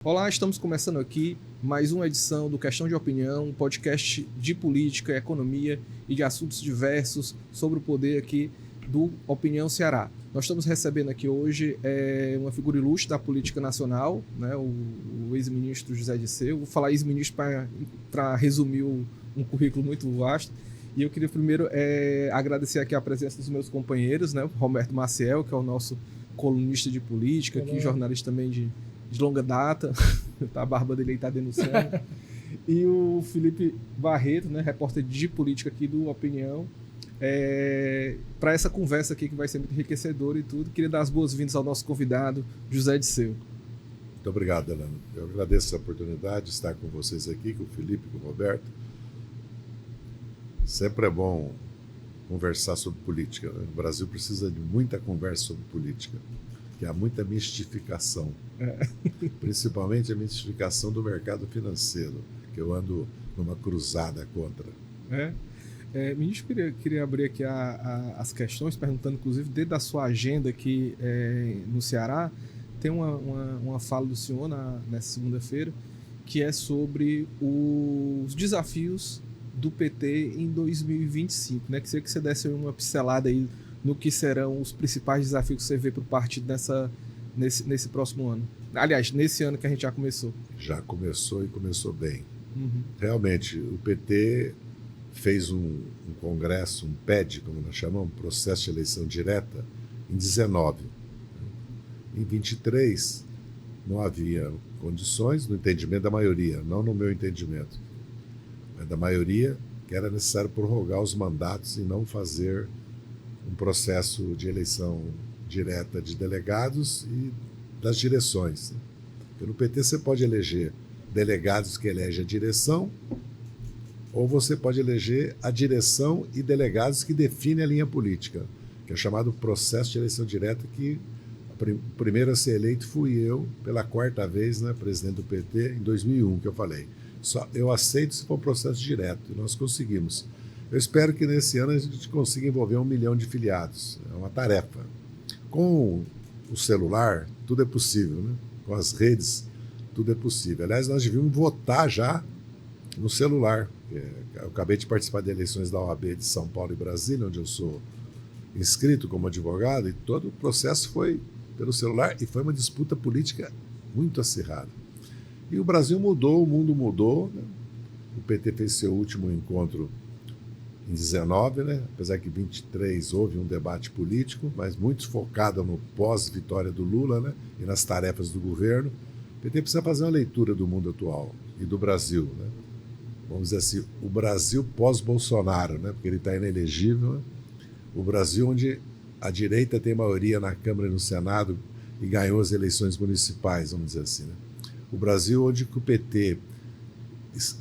Olá, estamos começando aqui mais uma edição do Questão de Opinião, um podcast de política, economia e de assuntos diversos sobre o poder aqui do Opinião Ceará. Nós estamos recebendo aqui hoje uma figura ilustre da política nacional, né, o ex-ministro José Dirceu. Vou falar ex-ministro para resumir um currículo muito vasto. E eu queria primeiro agradecer aqui a presença dos meus companheiros, né, o Roberto Maciel, que é o nosso colunista de política, aqui, jornalista também de longa data, a barba dele está denunciando, e o Felipe Barreto, né, repórter de política aqui do Opinião, para essa conversa aqui que vai ser muito enriquecedora e tudo. Queria dar as boas-vindas ao nosso convidado, José Dirceu. Muito obrigado, Delano. Eu agradeço a oportunidade de estar com vocês aqui, com o Felipe, com o Roberto. Sempre é bom conversar sobre política, né? O Brasil precisa de muita conversa sobre política, que há muita mistificação, principalmente a mistificação do mercado financeiro, que eu ando numa cruzada contra. Ministro, queria abrir aqui as questões, perguntando, inclusive, dentro da sua agenda aqui no Ceará, tem uma fala do senhor nessa segunda-feira, que é sobre os desafios do PT em 2025, né? Queria que você desse uma pincelada aí no que serão os principais desafios que você vê para o partido nesse próximo ano. Aliás, nesse ano que a gente já começou. Já começou e começou bem. Uhum. Realmente, o PT fez um congresso, um PED, como nós chamamos, processo de eleição direta, em 19. Em 23, não havia condições no entendimento da maioria, não no meu entendimento, mas da maioria, que era necessário prorrogar os mandatos e não fazer um processo de eleição direta de delegados e das direções. Porque no PT você pode eleger delegados que elegem a direção, ou você pode eleger a direção e delegados que definem a linha política, que é chamado processo de eleição direta, que o primeiro a ser eleito fui eu, pela quarta vez, né, presidente do PT, em 2001, que eu falei. Eu aceito se for um processo direto, e nós conseguimos. Eu espero que nesse ano a gente consiga envolver 1 milhão de filiados. É uma tarefa. Com o celular, tudo é possível, né? Com as redes, tudo é possível. Aliás, nós devíamos votar já no celular. Eu acabei de participar de eleições da OAB de São Paulo e Brasília, onde eu sou inscrito como advogado, e todo o processo foi pelo celular, e foi uma disputa política muito acirrada. E o Brasil mudou, o mundo mudou, né? O PT fez seu último encontro em 19, né? Apesar que em 23 houve um debate político, mas muito focado no pós-vitória do Lula, né? E nas tarefas do governo. O PT precisa fazer uma leitura do mundo atual e do Brasil, né? Vamos dizer assim, o Brasil pós-Bolsonaro, né? Porque ele está inelegível, né? O Brasil onde a direita tem maioria na Câmara e no Senado e ganhou as eleições municipais, vamos dizer assim, né? O Brasil onde o PT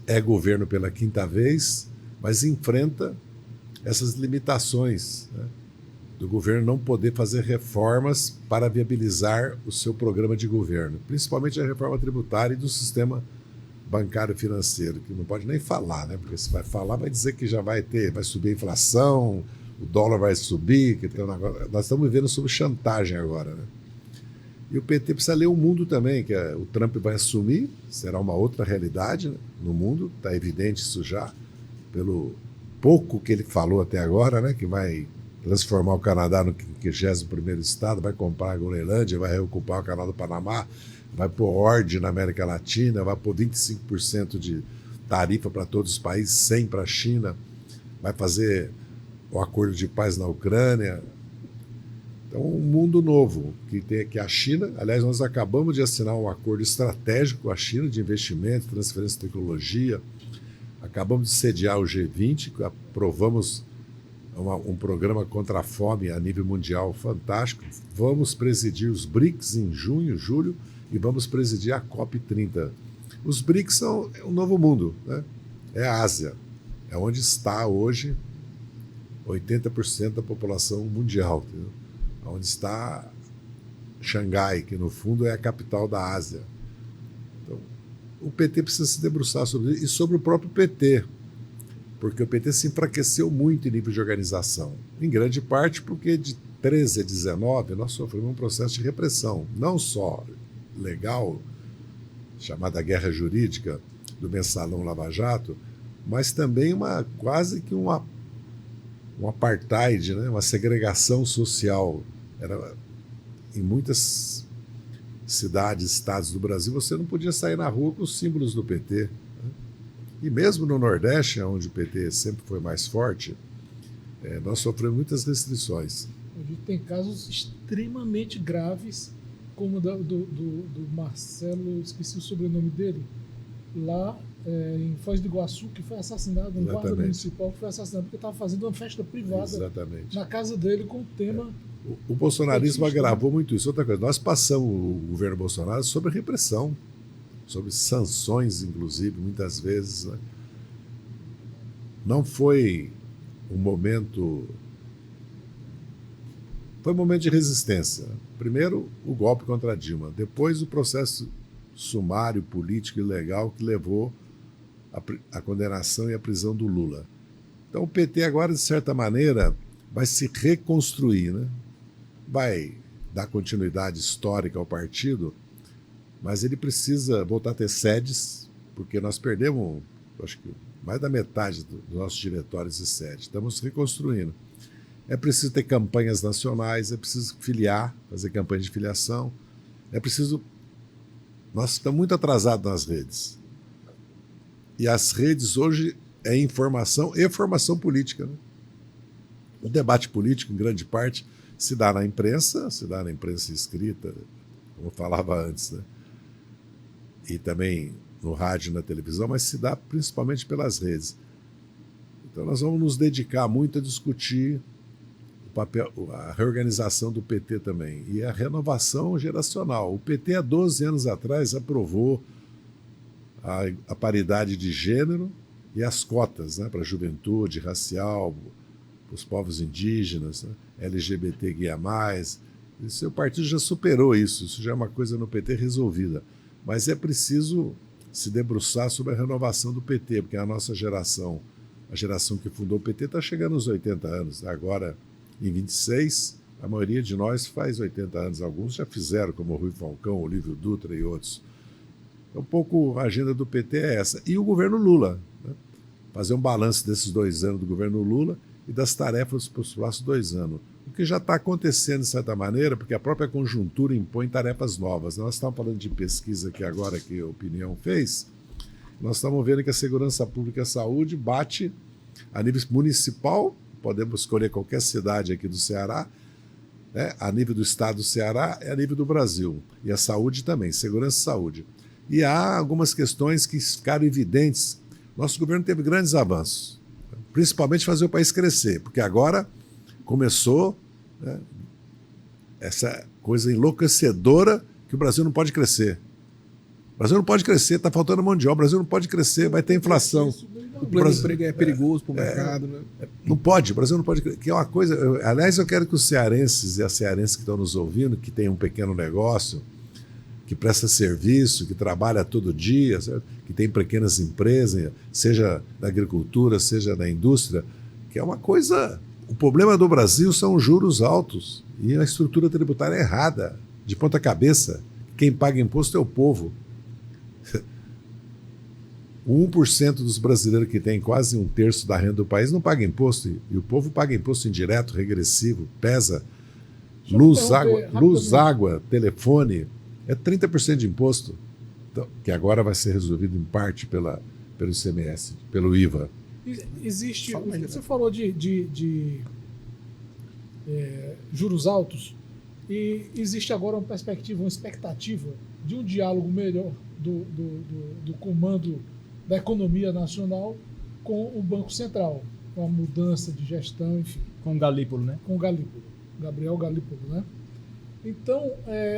é governo pela quinta vez, mas enfrenta essas limitações, né, do governo não poder fazer reformas para viabilizar o seu programa de governo, principalmente a reforma tributária e do sistema bancário financeiro, que não pode nem falar, né, porque se vai falar vai dizer que já vai subir a inflação, o dólar vai subir, que tem nós estamos vivendo sob chantagem agora, né? E o PT precisa ler o mundo também, que o Trump vai assumir, será uma outra realidade, né, no mundo, está evidente isso já, pelo pouco que ele falou até agora, né, que vai transformar o Canadá no 51º estado, vai comprar a Groenlândia, vai reocupar o canal do Panamá, vai pôr ordem na América Latina, vai pôr 25% de tarifa para todos os países, 100% para a China, vai fazer o acordo de paz na Ucrânia. Então, um mundo novo, que a China, aliás, nós acabamos de assinar um acordo estratégico com a China de investimento, transferência de tecnologia, acabamos de sediar o G20, aprovamos um programa contra a fome a nível mundial fantástico, vamos presidir os BRICS em junho, julho, e vamos presidir a COP30. Os BRICS são um novo mundo, né? É a Ásia, é onde está hoje 80% da população mundial, entendeu? Onde está Xangai, que no fundo é a capital da Ásia. Então, o PT precisa se debruçar sobre isso e sobre o próprio PT, porque o PT se enfraqueceu muito em nível de organização, em grande parte porque de 13 a 19 nós sofremos um processo de repressão, não só legal, chamada guerra jurídica do mensalão Lava Jato, mas também quase que um apartheid, né? Uma segregação social. Em muitas cidades, estados do Brasil, você não podia sair na rua com os símbolos do PT. Né? E mesmo no Nordeste, onde o PT sempre foi mais forte, nós sofremos muitas restrições. A gente tem casos extremamente graves, como o do Marcelo, esqueci o sobrenome dele, lá em Foz do Iguaçu, que foi assassinado, um guarda municipal que foi assassinado porque estava fazendo uma festa privada na casa dele com o tema... O bolsonarismo agravou muito isso. Outra coisa, nós passamos o governo Bolsonaro sobre repressão, sobre sanções, inclusive, muitas vezes. Né? Não foi um momento... Foi um momento de resistência. Primeiro, o golpe contra a Dilma. Depois, o processo sumário, político e legal que levou à condenação e à prisão do Lula. Então, o PT agora, de certa maneira, vai se reconstruir, né? Vai dar continuidade histórica ao partido, mas ele precisa voltar a ter sedes, porque nós perdemos, acho que mais da metade dos nossos diretórios de sede. Estamos reconstruindo. É preciso ter campanhas nacionais, é preciso filiar, fazer campanha de filiação, é preciso... Nós estamos muito atrasados nas redes. E as redes hoje é informação e formação política. Né? O debate político, em grande parte, se dá na imprensa escrita, como eu falava antes, né? E também no rádio e na televisão, mas se dá principalmente pelas redes. Então nós vamos nos dedicar muito a discutir a reorganização do PT também e a renovação geracional. O PT, há 12 anos atrás, aprovou a paridade de gênero e as cotas, né, para a juventude racial, para os povos indígenas, né, LGBTQIA+. O seu partido já superou isso já é uma coisa no PT resolvida. Mas é preciso se debruçar sobre a renovação do PT, porque a nossa geração, a geração que fundou o PT, está chegando aos 80 anos. Agora, em 26, a maioria de nós faz 80 anos. Alguns já fizeram, como o Rui Falcão, Olívio Dutra e outros. Um pouco a agenda do PT é essa. E o governo Lula, né? Fazer um balanço desses 2 anos do governo Lula e das tarefas para os próximos 2 anos. O que já está acontecendo, de certa maneira, porque a própria conjuntura impõe tarefas novas. Nós estamos falando de pesquisa aqui agora, que a Opinião fez. Nós estamos vendo que a segurança pública e a saúde bate a nível municipal, podemos escolher qualquer cidade aqui do Ceará, né? A nível do estado do Ceará e a nível do Brasil. E a saúde também, segurança e saúde. E há algumas questões que ficaram evidentes. Nosso governo teve grandes avanços, principalmente fazer o país crescer, porque agora começou, né, essa coisa enlouquecedora que o Brasil não pode crescer. O Brasil não pode crescer, está faltando mão de obra, o Brasil não pode crescer, vai ter inflação. O plano de emprego é perigoso para o mercado. Né? Não pode, o Brasil não pode crescer. Que é uma coisa. Aliás, eu quero que os cearenses e as cearenses que estão nos ouvindo, que têm um pequeno negócio, que presta serviço, que trabalha todo dia, certo? Que tem pequenas empresas, seja na agricultura, seja na indústria, que é uma coisa... O problema do Brasil são os juros altos e a estrutura tributária errada, de ponta cabeça. Quem paga imposto é o povo. O 1% dos brasileiros que tem quase 1/3 da renda do país não paga imposto, e o povo paga imposto indireto, regressivo, pesa. Luz, água, telefone... É 30% de imposto, então, que agora vai ser resolvido em parte pelo ICMS, pelo IVA. Existe, você falou de juros altos, e existe agora uma perspectiva, uma expectativa de um diálogo melhor do comando da economia nacional com o Banco Central, com a mudança de gestão, enfim. Com o Galípolo, né? Com o Galípolo, Gabriel Galípolo, né? Então,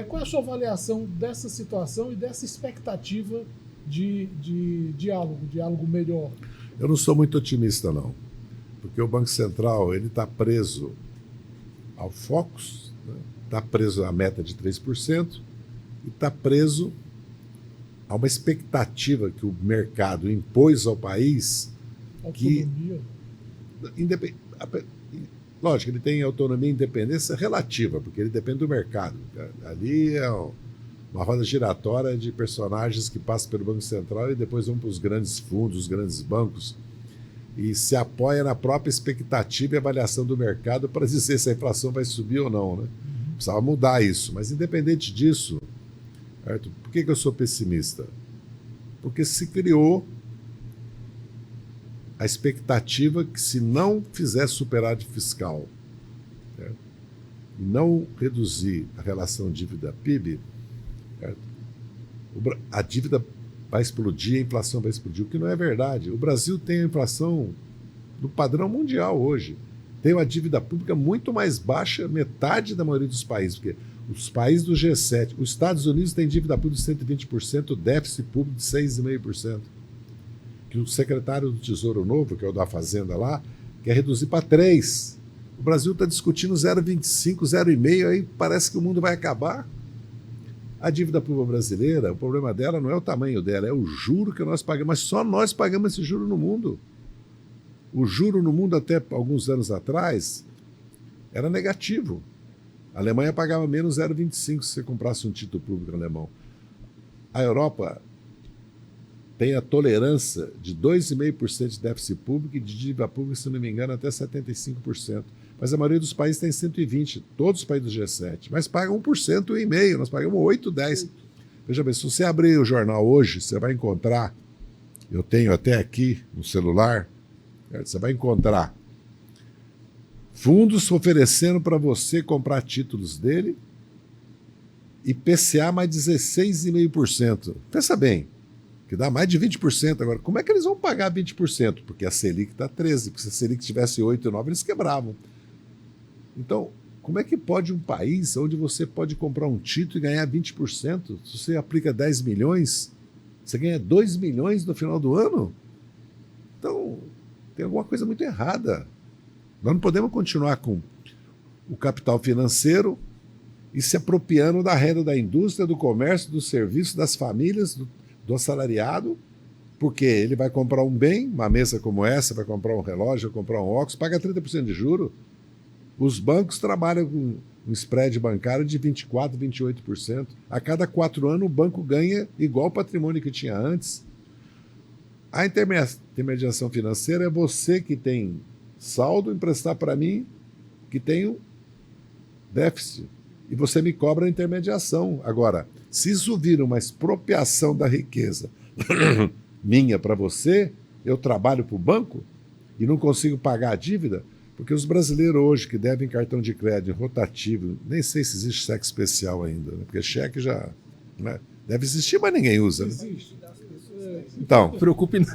qual é a sua avaliação dessa situação e dessa expectativa de diálogo melhor? Eu não sou muito otimista, não. Porque o Banco Central está preso ao Focus, está preso à meta de 3% e está preso a uma expectativa que o mercado impôs ao país. Autonomia. Lógico, ele tem autonomia e independência relativa, porque ele depende do mercado. Ali uma roda giratória de personagens que passam pelo Banco Central e depois vão para os grandes fundos, os grandes bancos, e se apoia na própria expectativa e avaliação do mercado para dizer se a inflação vai subir ou não, né? Precisava mudar isso. Mas, independente disso, certo? Por que eu sou pessimista? Porque se criou a expectativa que, se não fizer superávit fiscal, certo? E não reduzir a relação dívida-PIB, certo? A dívida vai explodir, a inflação vai explodir, o que não é verdade. O Brasil tem a inflação do padrão mundial hoje. Tem uma dívida pública muito mais baixa, metade da maioria dos países, porque os países do G7, os Estados Unidos têm dívida pública de 120%, déficit público de 6,5%. Que o secretário do Tesouro Novo, que é o da Fazenda lá, quer reduzir para 3%. O Brasil está discutindo 0,25%, 0,5%, aí parece que o mundo vai acabar. A dívida pública brasileira, o problema dela não é o tamanho dela, é o juro que nós pagamos, mas só nós pagamos esse juro no mundo. O juro no mundo, até alguns anos atrás, era negativo. A Alemanha pagava menos 0,25 se você comprasse um título público alemão. A Europa tem a tolerância de 2,5% de déficit público e de dívida pública, se não me engano, até 75%. Mas a maioria dos países tem 120%, todos os países do G7. Mas pagam 1,5%, nós pagamos 8%, 10%. Veja bem, se você abrir o jornal hoje, você vai encontrar, eu tenho até aqui no celular, você vai encontrar fundos oferecendo para você comprar títulos dele, IPCA mais 16,5%. Pensa bem, que dá mais de 20%. Agora, como é que eles vão pagar 20%? Porque a Selic está 13%, porque se a Selic tivesse 8 e 9, eles quebravam. Então, como é que pode um país onde você pode comprar um título e ganhar 20%? Se você aplica 10 milhões, você ganha 2 milhões no final do ano? Então, tem alguma coisa muito errada. Nós não podemos continuar com o capital financeiro e se apropriando da renda da indústria, do comércio, do serviço, das famílias, do assalariado, porque ele vai comprar um bem, uma mesa como essa, vai comprar um relógio, vai comprar um óculos, paga 30% de juro. Os bancos trabalham com um spread bancário de 24%, 28%. A cada 4 anos o banco ganha igual o patrimônio que tinha antes. A intermediação financeira é você que tem saldo emprestar para mim, que tenho déficit. E você me cobra a intermediação. Agora, se isso vira uma expropriação da riqueza minha para você, eu trabalho para o banco e não consigo pagar a dívida, porque os brasileiros hoje que devem cartão de crédito rotativo, nem sei se existe cheque especial ainda, né? Porque cheque já, né? Deve existir, mas ninguém usa. Né? Existe. Então, não se preocupe não.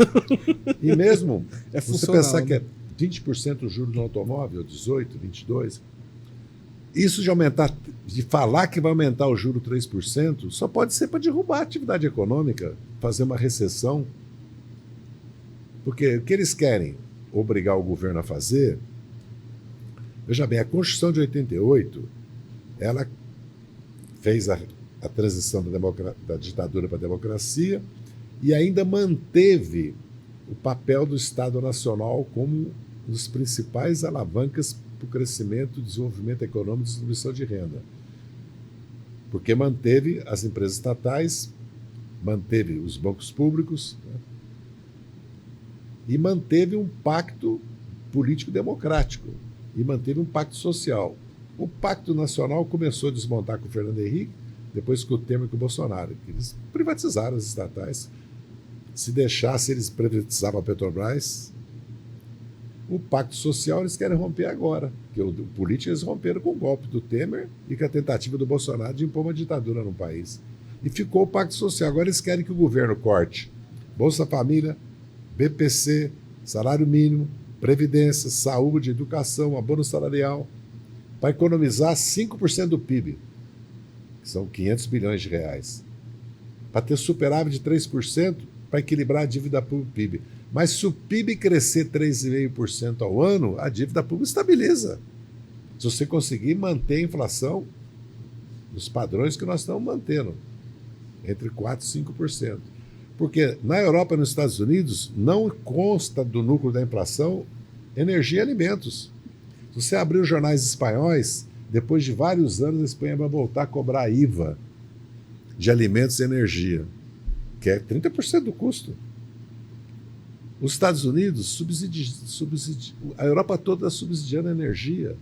E mesmo você pensar que né? é 20% o juro no automóvel, 18%, 22%, isso de aumentar, de falar que vai aumentar o juro 3%, só pode ser para derrubar a atividade econômica, fazer uma recessão. Porque o que eles querem obrigar o governo a fazer. Veja bem, a Constituição de 88, ela fez a transição da ditadura para a democracia e ainda manteve o papel do Estado Nacional como um dos principais alavancas para o crescimento, desenvolvimento econômico e distribuição de renda. Porque manteve as empresas estatais, manteve os bancos públicos, né? E manteve um pacto político-democrático. E manteve um pacto social. O Pacto Nacional começou a desmontar com o Fernando Henrique, depois com o Temer e com o Bolsonaro. Eles privatizaram as estatais. Se deixasse, eles privatizavam a Petrobras. O Pacto Social eles querem romper agora. Porque o político eles romperam com o golpe do Temer e com a tentativa do Bolsonaro de impor uma ditadura no país. E ficou o Pacto Social. Agora eles querem que o governo corte Bolsa Família, BPC, salário mínimo, previdência, saúde, educação, abono salarial, para economizar 5% do PIB, que são 500 bilhões de reais. Para ter superávit de 3%, para equilibrar a dívida pública PIB. Mas se o PIB crescer 3,5% ao ano, a dívida pública estabiliza. Se você conseguir manter a inflação nos padrões que nós estamos mantendo, entre 4% e 5%. Porque na Europa e nos Estados Unidos não consta do núcleo da inflação energia e alimentos. Se você abrir os jornais espanhóis, depois de vários anos a Espanha vai voltar a cobrar IVA. de alimentos e energia, que é 30% do custo. Os Estados Unidos a Europa toda está subsidiando a energia.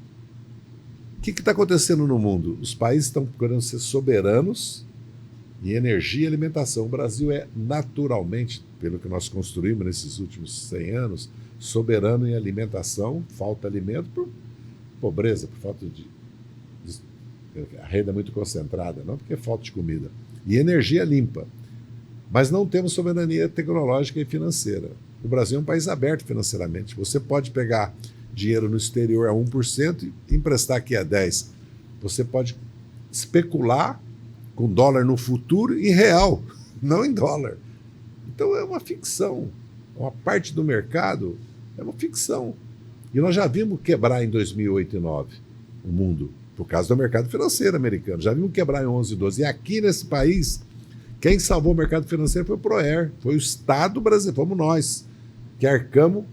O que está acontecendo no mundo? Os países estão procurando ser soberanos em energia e alimentação. O Brasil é naturalmente, pelo que nós construímos nesses últimos 100 anos, soberano em alimentação, falta alimento por pobreza, por falta de a renda é muito concentrada, não porque é falta de comida. E energia limpa. Mas não temos soberania tecnológica e financeira. O Brasil é um país aberto financeiramente. Você pode pegar dinheiro no exterior a 1% e emprestar aqui a 10%. Você pode especular com dólar no futuro em real, não em dólar. Então é uma ficção. Uma parte do mercado é uma ficção. E nós já vimos quebrar em 2008 e 2009 o mundo, por causa do mercado financeiro americano. Já vimos quebrar em 11 e 12. E aqui nesse país, quem salvou o mercado financeiro foi o Proer, foi o Estado brasileiro, fomos nós, que arcamos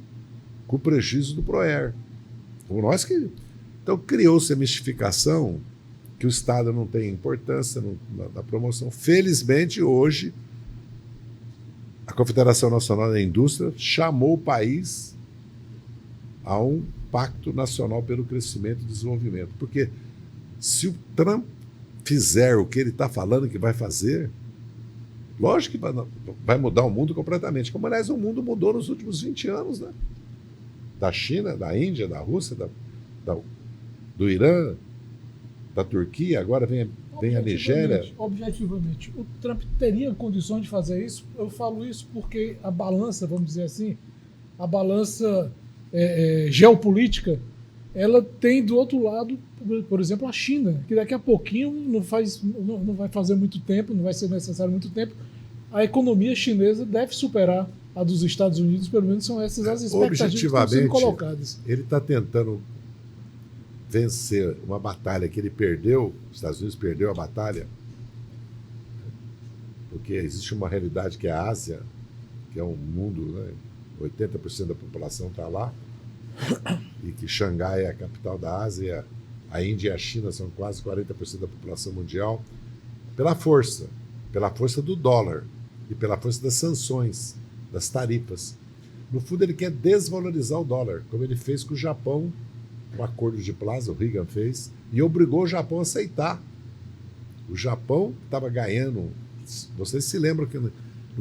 com o prejuízo do Proer. Fomos nós que... Então criou-se a mistificação que o Estado não tem importância na promoção. Felizmente, hoje, a Confederação Nacional da Indústria chamou o país a um pacto nacional pelo crescimento e desenvolvimento. Porque se o Trump fizer o que ele está falando que vai fazer, lógico que vai mudar o mundo completamente. Como, aliás, o mundo mudou nos últimos 20 anos, né? Da China, da Índia, da Rússia, do Irã, da Turquia, agora vem a Nigéria. Objetivamente, o Trump teria condições de fazer isso? Eu falo isso porque a balança, vamos dizer assim, a balança geopolítica, ela tem do outro lado, por exemplo, a China, que daqui a pouquinho não vai fazer muito tempo, não vai ser necessário muito tempo, a economia chinesa deve superar a dos Estados Unidos, pelo menos são essas as expectativas que estão sendo colocadas. Ele está tentando vencer uma batalha que ele perdeu, os Estados Unidos perdeu a batalha, porque existe uma realidade que é a Ásia, que é um mundo, né, 80% da população está lá, e que Xangai é a capital da Ásia, a Índia e a China são quase 40% da população mundial, pela força do dólar e pela força das sanções, das tarifas. No fundo, ele quer desvalorizar o dólar, como ele fez com o Japão, um acordo de plaza, o Reagan fez, e obrigou o Japão a aceitar. O Japão estava ganhando. Vocês se lembram que no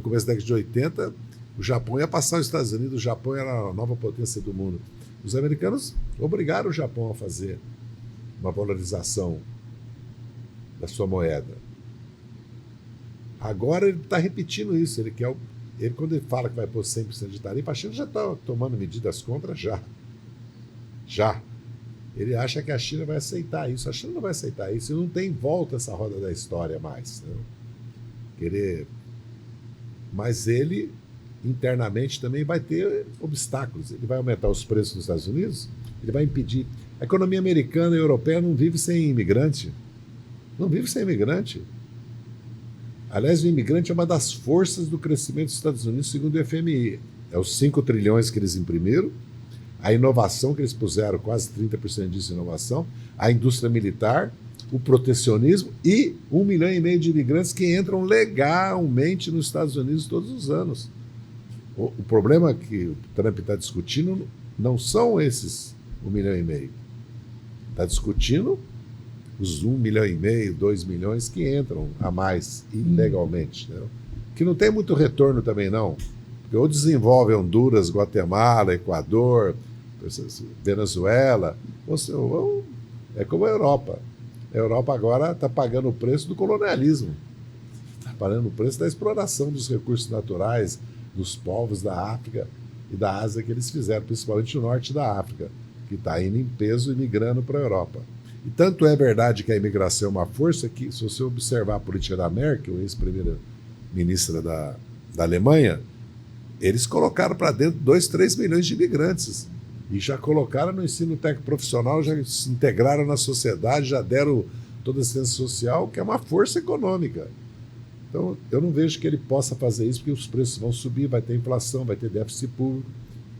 começo da década de 80, o Japão ia passar os Estados Unidos, o Japão era a nova potência do mundo. Os americanos obrigaram o Japão a fazer uma valorização da sua moeda. Agora ele está repetindo isso. Ele, quando ele fala que vai pôr 100% de tarifa, a China já está tomando medidas contra já. Ele acha que a China vai aceitar isso. A China não vai aceitar isso. E não tem volta essa roda da história mais. Né? Mas ele, internamente, também vai ter obstáculos. Ele vai aumentar os preços nos Estados Unidos, ele vai impedir. A economia americana e europeia não vive sem imigrante. Não vive sem imigrante. Aliás, o imigrante é uma das forças do crescimento dos Estados Unidos, segundo o FMI. É os 5 trilhões que eles imprimiram, a inovação que eles puseram, quase 30% disso em inovação, a indústria militar, o protecionismo e 1,5 milhão de imigrantes que entram legalmente nos Estados Unidos todos os anos. O problema que o Trump está discutindo não são esses 1,5 milhão. Está discutindo os 1,5 milhão, 2 milhões que entram a mais ilegalmente. Né? Que não tem muito retorno também, não. Porque ou desenvolve Honduras, Guatemala, Equador, Venezuela, ou é como a Europa. A Europa agora está pagando o preço do colonialismo, está pagando o preço da exploração dos recursos naturais, dos povos da África e da Ásia que eles fizeram, principalmente o norte da África, que está indo em peso e migrando para a Europa. E tanto é verdade que a imigração é uma força que, se você observar a política da Merkel, ex-primeira-ministra da Alemanha, eles colocaram para dentro 2, 3 milhões de imigrantes. E já colocaram no ensino técnico profissional, já se integraram na sociedade, já deram toda a assistência social, que é uma força econômica. Então, eu não vejo que ele possa fazer isso, porque os preços vão subir, vai ter inflação, vai ter déficit público.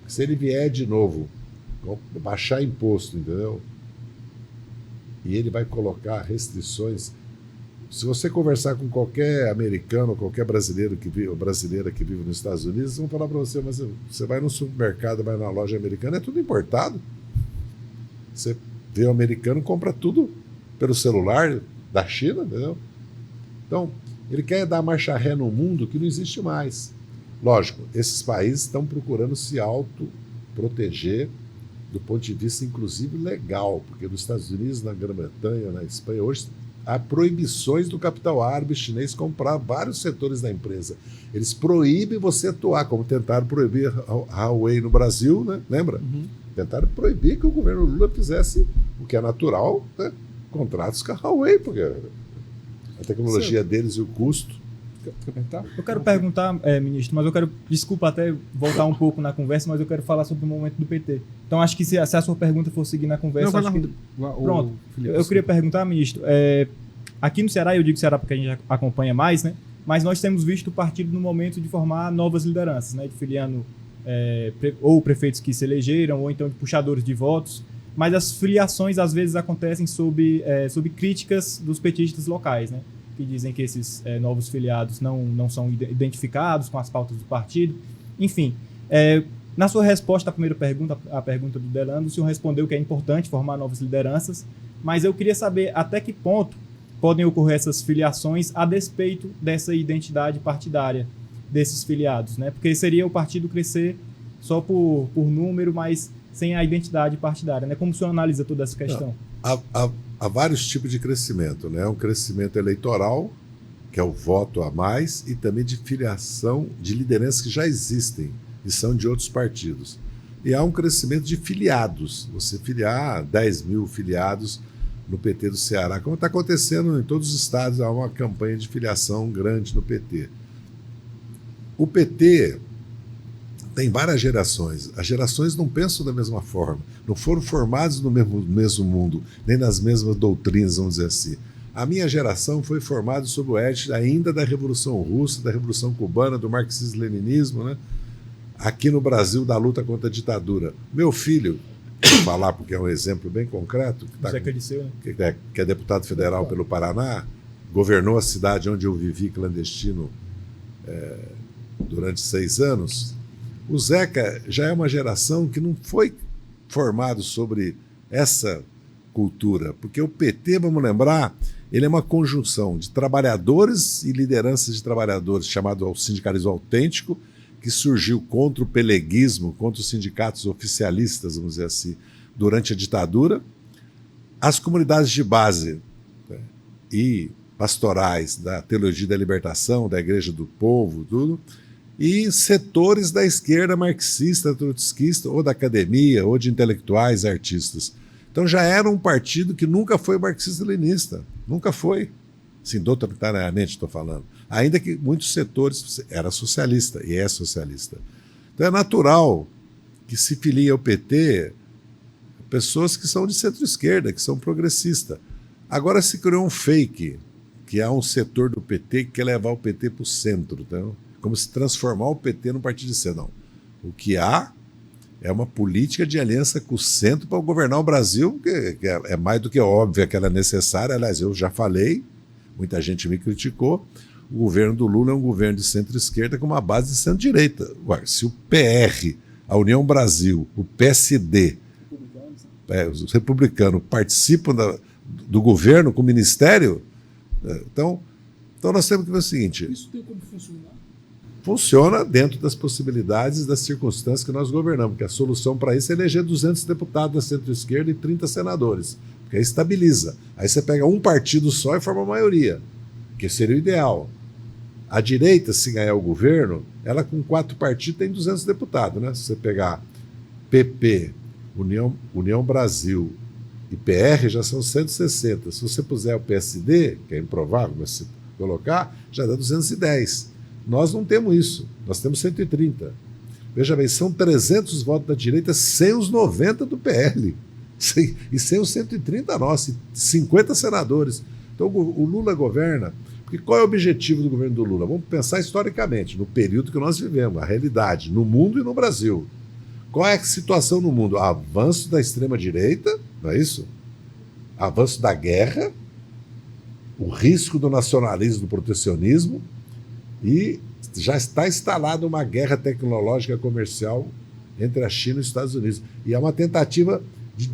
Se ele vier de novo, baixar imposto, entendeu? E ele vai colocar restrições. Se você conversar com qualquer americano, qualquer brasileiro que vive, ou brasileira que vive nos Estados Unidos, vão falar para você, mas você vai no supermercado, vai na loja americana, é tudo importado. Você vê o americano, compra tudo pelo celular da China, entendeu? Então, ele quer dar marcha ré no mundo que não existe mais. Lógico, esses países estão procurando se autoproteger do ponto de vista, inclusive, legal, porque nos Estados Unidos, na Grã-Bretanha, na Espanha, hoje há proibições do capital árabe chinês comprar vários setores da empresa. Eles proíbem você atuar, como tentaram proibir a Huawei no Brasil, né? Lembra? Uhum. Tentaram proibir que o governo Lula fizesse o que é natural, né? Contratos com a Huawei, porque a tecnologia deles e o custo. Quer perguntar? Eu quero perguntar, ministro, mas eu quero, desculpa até voltar um pouco na conversa, mas eu quero falar sobre o momento do PT. Então, acho que se a sua pergunta for seguir na conversa... Não, acho que... Pronto. Felipe, eu queria perguntar, ministro, aqui no Ceará, eu digo Ceará porque a gente acompanha mais, né? Mas nós temos visto o partido no momento de formar novas lideranças, né? De filiando ou prefeitos que se elegeram, ou então de puxadores de votos. Mas as filiações, às vezes, acontecem sob críticas dos petistas locais, né? Que dizem que esses novos filiados não são identificados com as pautas do partido. Enfim, na sua resposta à primeira pergunta, a pergunta do Delano, o senhor respondeu que é importante formar novas lideranças, mas eu queria saber até que ponto podem ocorrer essas filiações a despeito dessa identidade partidária desses filiados, né? Porque seria o partido crescer só por número, mas sem a identidade partidária, né? Como o senhor analisa toda essa questão? Há vários tipos de crescimento, né? Um crescimento eleitoral, que é o voto a mais, e também de filiação de lideranças que já existem e são de outros partidos. E há um crescimento de filiados, você filiar 10 mil filiados no PT do Ceará, como está acontecendo em todos os estados, há uma campanha de filiação grande no PT. O PT tem várias gerações. As gerações não pensam da mesma forma, não foram formados no mesmo mundo, nem nas mesmas doutrinas, vamos dizer assim. A minha geração foi formada sob o égide ainda da Revolução Russa, da Revolução Cubana, do marxismo-leninismo, né? Aqui no Brasil, da luta contra a ditadura. Meu filho, vou falar porque é um exemplo bem concreto, que é deputado federal pelo Paraná, governou a cidade onde eu vivi clandestino durante 6 anos. O Zeca já é uma geração que não foi formado sobre essa cultura, porque o PT, vamos lembrar, ele é uma conjunção de trabalhadores e lideranças de trabalhadores, chamado sindicalismo autêntico, que surgiu contra o peleguismo, contra os sindicatos oficialistas, vamos dizer assim, durante a ditadura, as comunidades de base, né, e pastorais da Teologia da Libertação, da Igreja do Povo, tudo, e setores da esquerda marxista, trotskista, ou da academia, ou de intelectuais, artistas. Então já era um partido que nunca foi marxista-leninista, nunca foi. Assim, doutrinariamente estou falando. Ainda que muitos setores era socialista, e é socialista. Então é natural que se filie ao PT pessoas que são de centro-esquerda, que são progressistas. Agora se criou um fake, que há um setor do PT que quer levar o PT para o centro, então, como se transformar o PT num partido de centro. Não. O que há é uma política de aliança com o centro para governar o Brasil, que é mais do que óbvia que ela é necessária. Aliás, eu já falei, muita gente me criticou, o governo do Lula é um governo de centro-esquerda com uma base de centro-direita. Se o PR, a União Brasil, o PSD, os republicanos participam do governo com o ministério, então nós temos que ver o seguinte... Isso tem como funcionar? Funciona dentro das possibilidades, das circunstâncias que nós governamos, porque a solução para isso é eleger 200 deputados da centro-esquerda e 30 senadores, porque aí estabiliza. Aí você pega um partido só e forma a maioria, que seria o ideal. A direita, se ganhar o governo, ela com 4 partidos tem 200 deputados, né? Se você pegar PP, União Brasil e PR, já são 160. Se você puser o PSD, que é improvável, mas se colocar, já dá 210. Nós não temos isso, nós temos 130. Veja bem, são 300 votos da direita sem os 90 do PL, e sem os 130 nossos, 50 senadores. Então o Lula governa, porque qual é o objetivo do governo do Lula? Vamos pensar historicamente, no período que nós vivemos, a realidade, no mundo e no Brasil. Qual é a situação no mundo? Avanço da extrema-direita, não é isso? Avanço da guerra, o risco do nacionalismo, do protecionismo, e já está instalada uma guerra tecnológica comercial entre a China e os Estados Unidos. E é uma tentativa de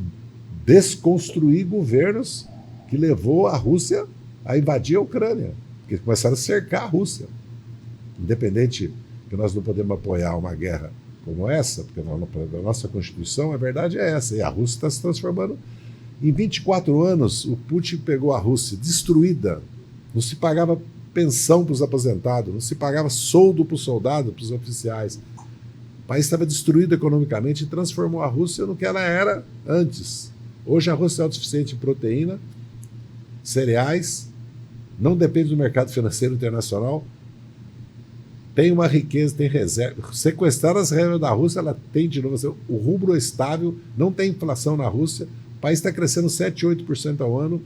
desconstruir governos que levou a Rússia a invadir a Ucrânia, porque começaram a cercar a Rússia. Independente que nós não podemos apoiar uma guerra como essa, porque a nossa Constituição, a verdade é essa, e a Rússia está se transformando. Em 24 anos, o Putin pegou a Rússia destruída, não se pagava pensão para os aposentados, não se pagava soldo para os soldados, para os oficiais. O país estava destruído economicamente e transformou a Rússia no que ela era antes. Hoje a Rússia é autossuficiente em proteína, cereais, não depende do mercado financeiro internacional, tem uma riqueza, tem reserva. Sequestrar as reservas da Rússia, ela tem de novo. O rublo é estável, não tem inflação na Rússia, o país está crescendo 7%, 8% ao ano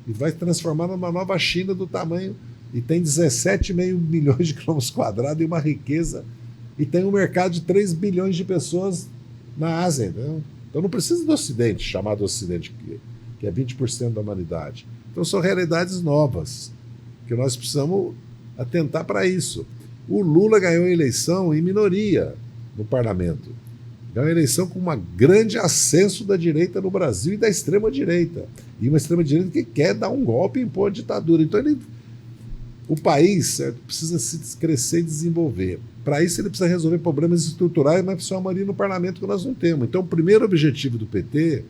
e vai transformar numa nova China do tamanho, e tem 17,5 milhões de quilômetros quadrados e uma riqueza, e tem um mercado de 3 bilhões de pessoas na Ásia. Entendeu? Então não precisa do Ocidente, chamado Ocidente, que é 20% da humanidade. Então são realidades novas, que nós precisamos atentar para isso. O Lula ganhou a eleição em minoria no parlamento. Ganhou a eleição com um grande ascenso da direita no Brasil e da extrema-direita. E uma extrema-direita que quer dar um golpe e impor a ditadura. Então o país precisa se crescer e desenvolver. Para isso ele precisa resolver problemas estruturais, mas precisa uma maioria no parlamento que nós não temos. Então o primeiro objetivo do PT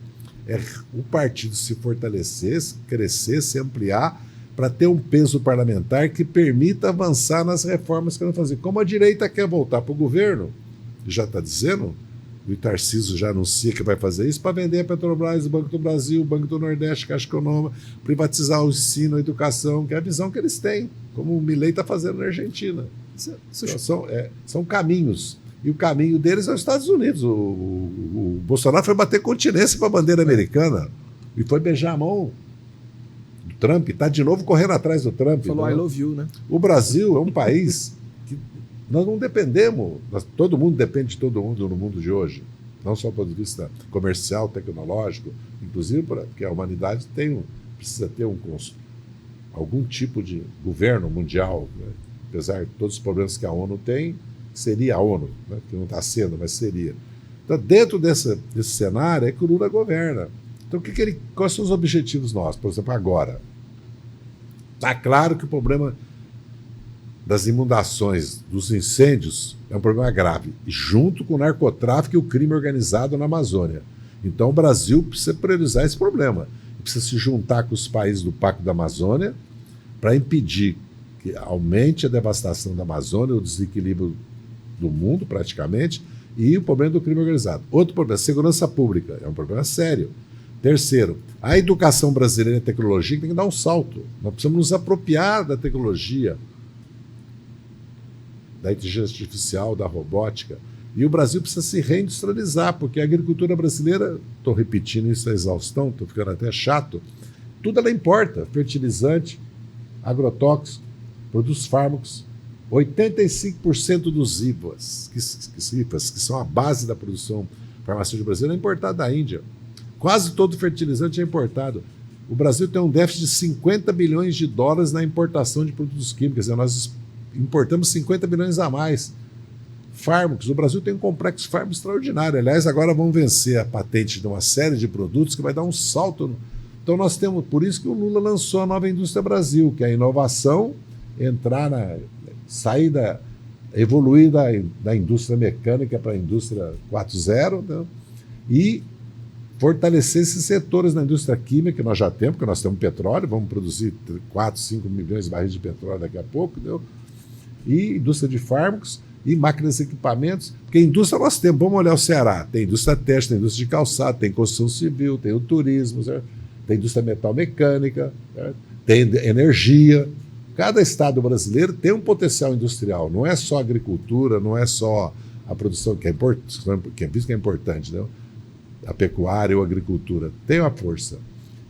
é o partido se fortalecer, crescer, se ampliar, para ter um peso parlamentar que permita avançar nas reformas que vão fazer. Como a direita quer voltar para o governo, já está dizendo, o Tarcísio já anuncia que vai fazer isso, para vender a Petrobras, o Banco do Brasil, o Banco do Nordeste, Caixa Econômica, privatizar o ensino, a educação, que é a visão que eles têm, como o Milei está fazendo na Argentina. Então, são caminhos. E o caminho deles é os Estados Unidos. O Bolsonaro foi bater continência para a bandeira americana e foi beijar a mão do Trump, está de novo correndo atrás do Trump. Falou I love you, né? O Brasil é um país que nós não dependemos, todo mundo depende de todo mundo no mundo de hoje, não só do ponto de vista comercial, tecnológico, inclusive porque a humanidade precisa ter algum tipo de governo mundial, né? Apesar de todos os problemas que a ONU tem, seria a ONU, né? Que não está sendo, mas seria. Então, dentro desse cenário é que o Lula governa. Então, quais são os objetivos nossos? Por exemplo, agora. Está claro que o problema das inundações, dos incêndios, é um problema grave, junto com o narcotráfico e o crime organizado na Amazônia. Então, o Brasil precisa priorizar esse problema. Precisa se juntar com os países do Pacto da Amazônia para impedir que aumente a devastação da Amazônia, o desequilíbrio do mundo, praticamente, e o problema do crime organizado. Outro problema, segurança pública, é um problema sério. Terceiro, a educação brasileira e a tecnologia tem que dar um salto. Nós precisamos nos apropriar da tecnologia, da inteligência artificial, da robótica. E o Brasil precisa se reindustrializar, porque a agricultura brasileira, estou repetindo isso à exaustão, estou ficando até chato, tudo ela importa, fertilizante, agrotóxico, produtos fármacos. 85% dos IVAs, que são a base da produção farmacêutica brasileira, é importado da Índia. Quase todo fertilizante é importado. O Brasil tem um déficit de 50 bilhões de dólares na importação de produtos químicos. Nós importamos 50 bilhões a mais. Fármacos. O Brasil tem um complexo fármaco extraordinário. Aliás, agora vão vencer a patente de uma série de produtos que vai dar um salto. Então nós temos, por isso que o Lula lançou a nova Indústria Brasil, que é a inovação, evoluir da indústria mecânica para a indústria 4.0, né? E fortalecer esses setores na indústria química, que nós já temos, porque nós temos petróleo, vamos produzir 4, 5 milhões de barris de petróleo daqui a pouco, entendeu? E indústria de fármacos e máquinas e equipamentos, porque indústria nós temos, vamos olhar o Ceará, tem indústria têxtil, tem indústria de calçado, tem construção civil, tem o turismo, certo? Tem indústria metal mecânica, certo? Tem energia. Cada estado brasileiro tem um potencial industrial, não é só a agricultura, não é só a produção, que é importante, né? A pecuária ou a agricultura, tem uma força.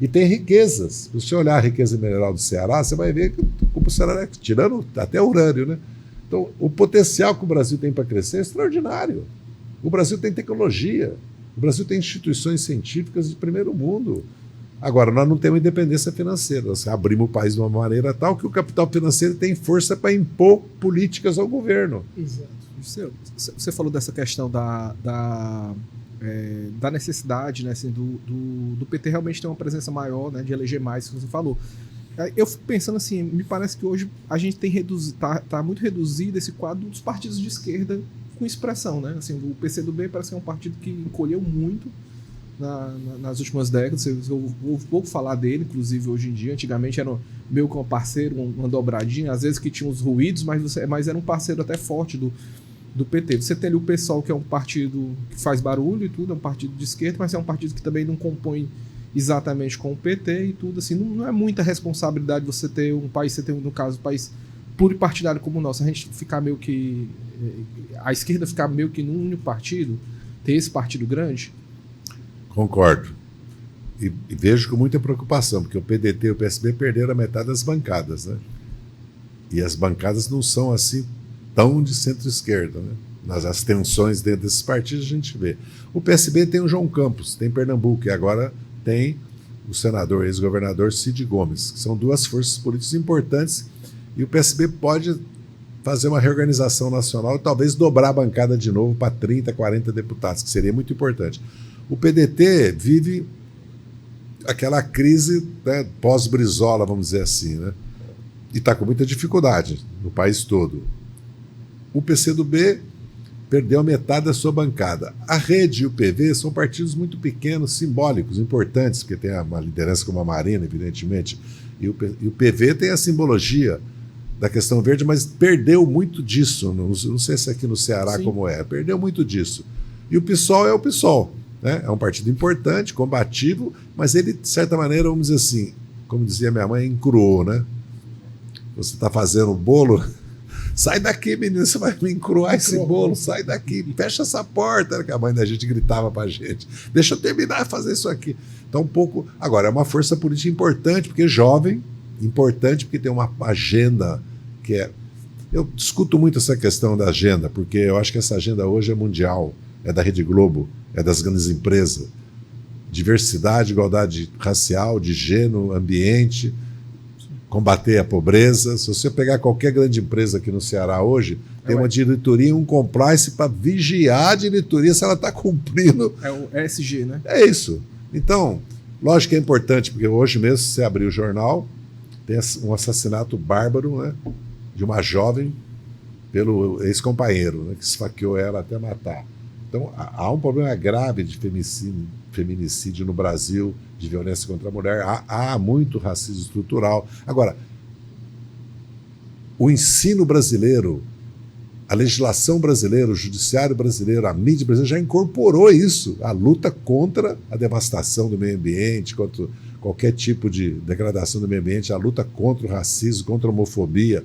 E tem riquezas. Se você olhar a riqueza mineral do Ceará, você vai ver que como o Ceará, tirando até urânio, né? Então, o potencial que o Brasil tem para crescer é extraordinário. O Brasil tem tecnologia, o Brasil tem instituições científicas de primeiro mundo. Agora, nós não temos independência financeira. Nós abrimos o país de uma maneira tal que o capital financeiro tem força para impor políticas ao governo. Exato. Você falou dessa questão da necessidade, né, assim, do PT realmente ter uma presença maior, né, de eleger mais, que você falou. Eu fico pensando assim, me parece que hoje a gente tem tá muito reduzido esse quadro dos partidos de esquerda com expressão, né? Assim, o PCdoB parece que é um partido que encolheu muito nas últimas décadas. Eu vou falar dele, inclusive, hoje em dia. Antigamente era meio que um parceiro, uma dobradinha, às vezes que tinha uns ruídos, mas era um parceiro até forte do PT. Você tem ali o PSOL, que é um partido que faz barulho e tudo, é um partido de esquerda, mas é um partido que também não compõe exatamente com o PT e tudo, assim, não é muita responsabilidade você ter um país, no caso, um país pluripartidário como o nosso, a gente ficar meio que, a esquerda ficar meio que num único partido, ter esse partido grande? Concordo. E vejo com muita preocupação, porque o PDT e o PSB perderam a metade das bancadas, né? E as bancadas não são assim tão de centro-esquerda, né? Nas tensões dentro desses partidos a gente vê. O PSB tem o João Campos, tem Pernambuco, e agora tem o senador, ex-governador Cid Gomes, que são duas forças políticas importantes, e o PSB pode fazer uma reorganização nacional e talvez dobrar a bancada de novo para 30, 40 deputados, que seria muito importante. O PDT vive aquela crise, né, pós-Brizola, vamos dizer assim, né? E está com muita dificuldade no país todo. O PCdoB perdeu metade da sua bancada. A Rede e o PV são partidos muito pequenos, simbólicos, importantes, porque tem uma liderança como a Marina, evidentemente, e o PV tem a simbologia da questão verde, mas perdeu muito disso. Não sei se aqui no Ceará Sim. como é, perdeu muito disso. E o PSOL é o PSOL, né? É um partido importante, combativo, mas ele, de certa maneira, vamos dizer assim, como dizia minha mãe, encruou, né? Você está fazendo o bolo... Sai daqui, menino, você vai me encruar esse bolo, sai daqui, fecha essa porta, era que a mãe da gente gritava pra gente. Deixa eu terminar de fazer isso aqui. Então, um pouco... Agora, é uma força política importante, porque é jovem, importante porque tem uma agenda que é... Eu discuto muito essa questão da agenda, porque eu acho que essa agenda hoje é mundial, é da Rede Globo, é das grandes empresas. Diversidade, igualdade racial, de gênero, ambiente... combater a pobreza. Se você pegar qualquer grande empresa aqui no Ceará hoje, tem uma diretoria, um compliance para vigiar a diretoria se ela está cumprindo. É o ESG, né? É isso. Então, lógico que é importante, porque hoje mesmo, se você abrir o jornal, tem um assassinato bárbaro, né, de uma jovem pelo ex-companheiro, né, que esfaqueou ela até matar. Então, há um problema grave de feminicídio no Brasil, de violência contra a mulher, há muito racismo estrutural. Agora, o ensino brasileiro, a legislação brasileira, o judiciário brasileiro, a mídia brasileira já incorporou isso, a luta contra a devastação do meio ambiente, contra qualquer tipo de degradação do meio ambiente, a luta contra o racismo, contra a homofobia,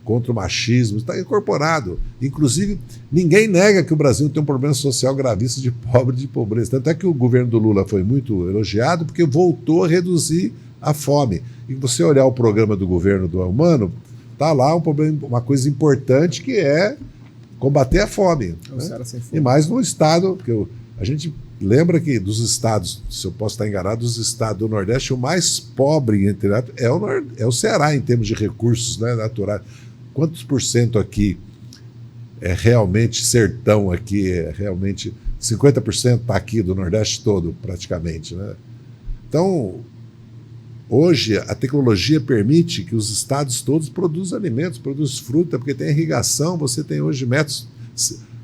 contra o machismo, está incorporado. Inclusive, ninguém nega que o Brasil tem um problema social gravíssimo de pobre e de pobreza. Tanto é que o governo do Lula foi muito elogiado porque voltou a reduzir a fome. E você olhar o programa do governo do Humano, está lá uma coisa importante que é combater a fome. Né? E mais no estado, porque a gente lembra que dos estados, se eu posso estar enganado, dos estados do Nordeste, o mais pobre é o Ceará em termos de recursos, né, naturais. Quantos por cento aqui é realmente sertão aqui, é realmente 50% está aqui do Nordeste todo, praticamente, né? Então, hoje a tecnologia permite que os estados todos produzam alimentos, produzam fruta, porque tem irrigação, você tem hoje métodos,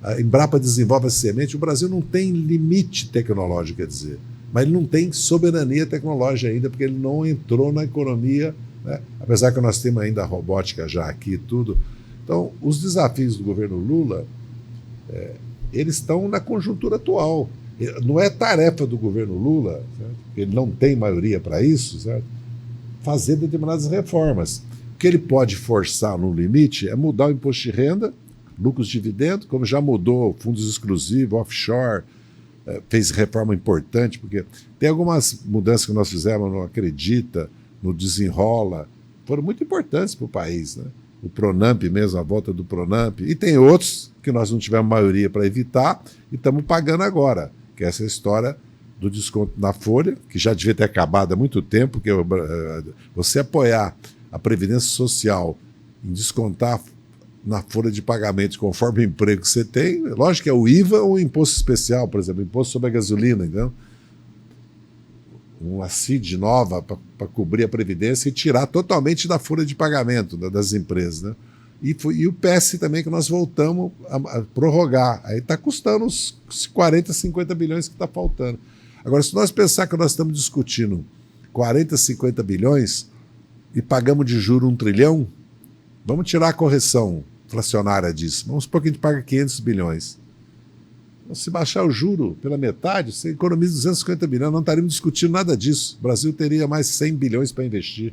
a Embrapa desenvolve a semente, o Brasil não tem limite tecnológico, quer dizer, mas ele não tem soberania tecnológica ainda, porque ele não entrou na economia, né? Apesar que nós temos ainda a robótica já aqui e tudo. Então, os desafios do governo Lula, eles estão na conjuntura atual. Não é tarefa do governo Lula, certo? Ele não tem maioria para isso, certo? Fazer determinadas reformas. O que ele pode forçar no limite é mudar o imposto de renda, lucros de dividendos, como já mudou fundos exclusivos, offshore, fez reforma importante, porque tem algumas mudanças que nós fizemos, não acredita, no desenrola, foram muito importantes para o país, né? O Pronamp mesmo, a volta do Pronamp, e tem outros que nós não tivemos maioria para evitar e estamos pagando agora, que é essa história do desconto na folha, que já devia ter acabado há muito tempo, porque você apoiar a Previdência Social em descontar na folha de pagamento conforme o emprego que você tem, lógico que é o IVA ou o imposto especial, por exemplo, imposto sobre a gasolina, então, uma CID nova para cobrir a Previdência e tirar totalmente da folha de pagamento das empresas, né? E o PS também, que nós voltamos a prorrogar. Aí está custando uns 40, 50 bilhões que está faltando. Agora, se nós pensar que nós estamos discutindo 40, 50 bilhões e pagamos de juro 1 trilhão, vamos tirar a correção inflacionária disso. Vamos supor que a gente paga 500 bilhões. Então, se baixar o juro pela metade, você economiza 250 bilhões. Não estaríamos discutindo nada disso. O Brasil teria mais 100 bilhões para investir.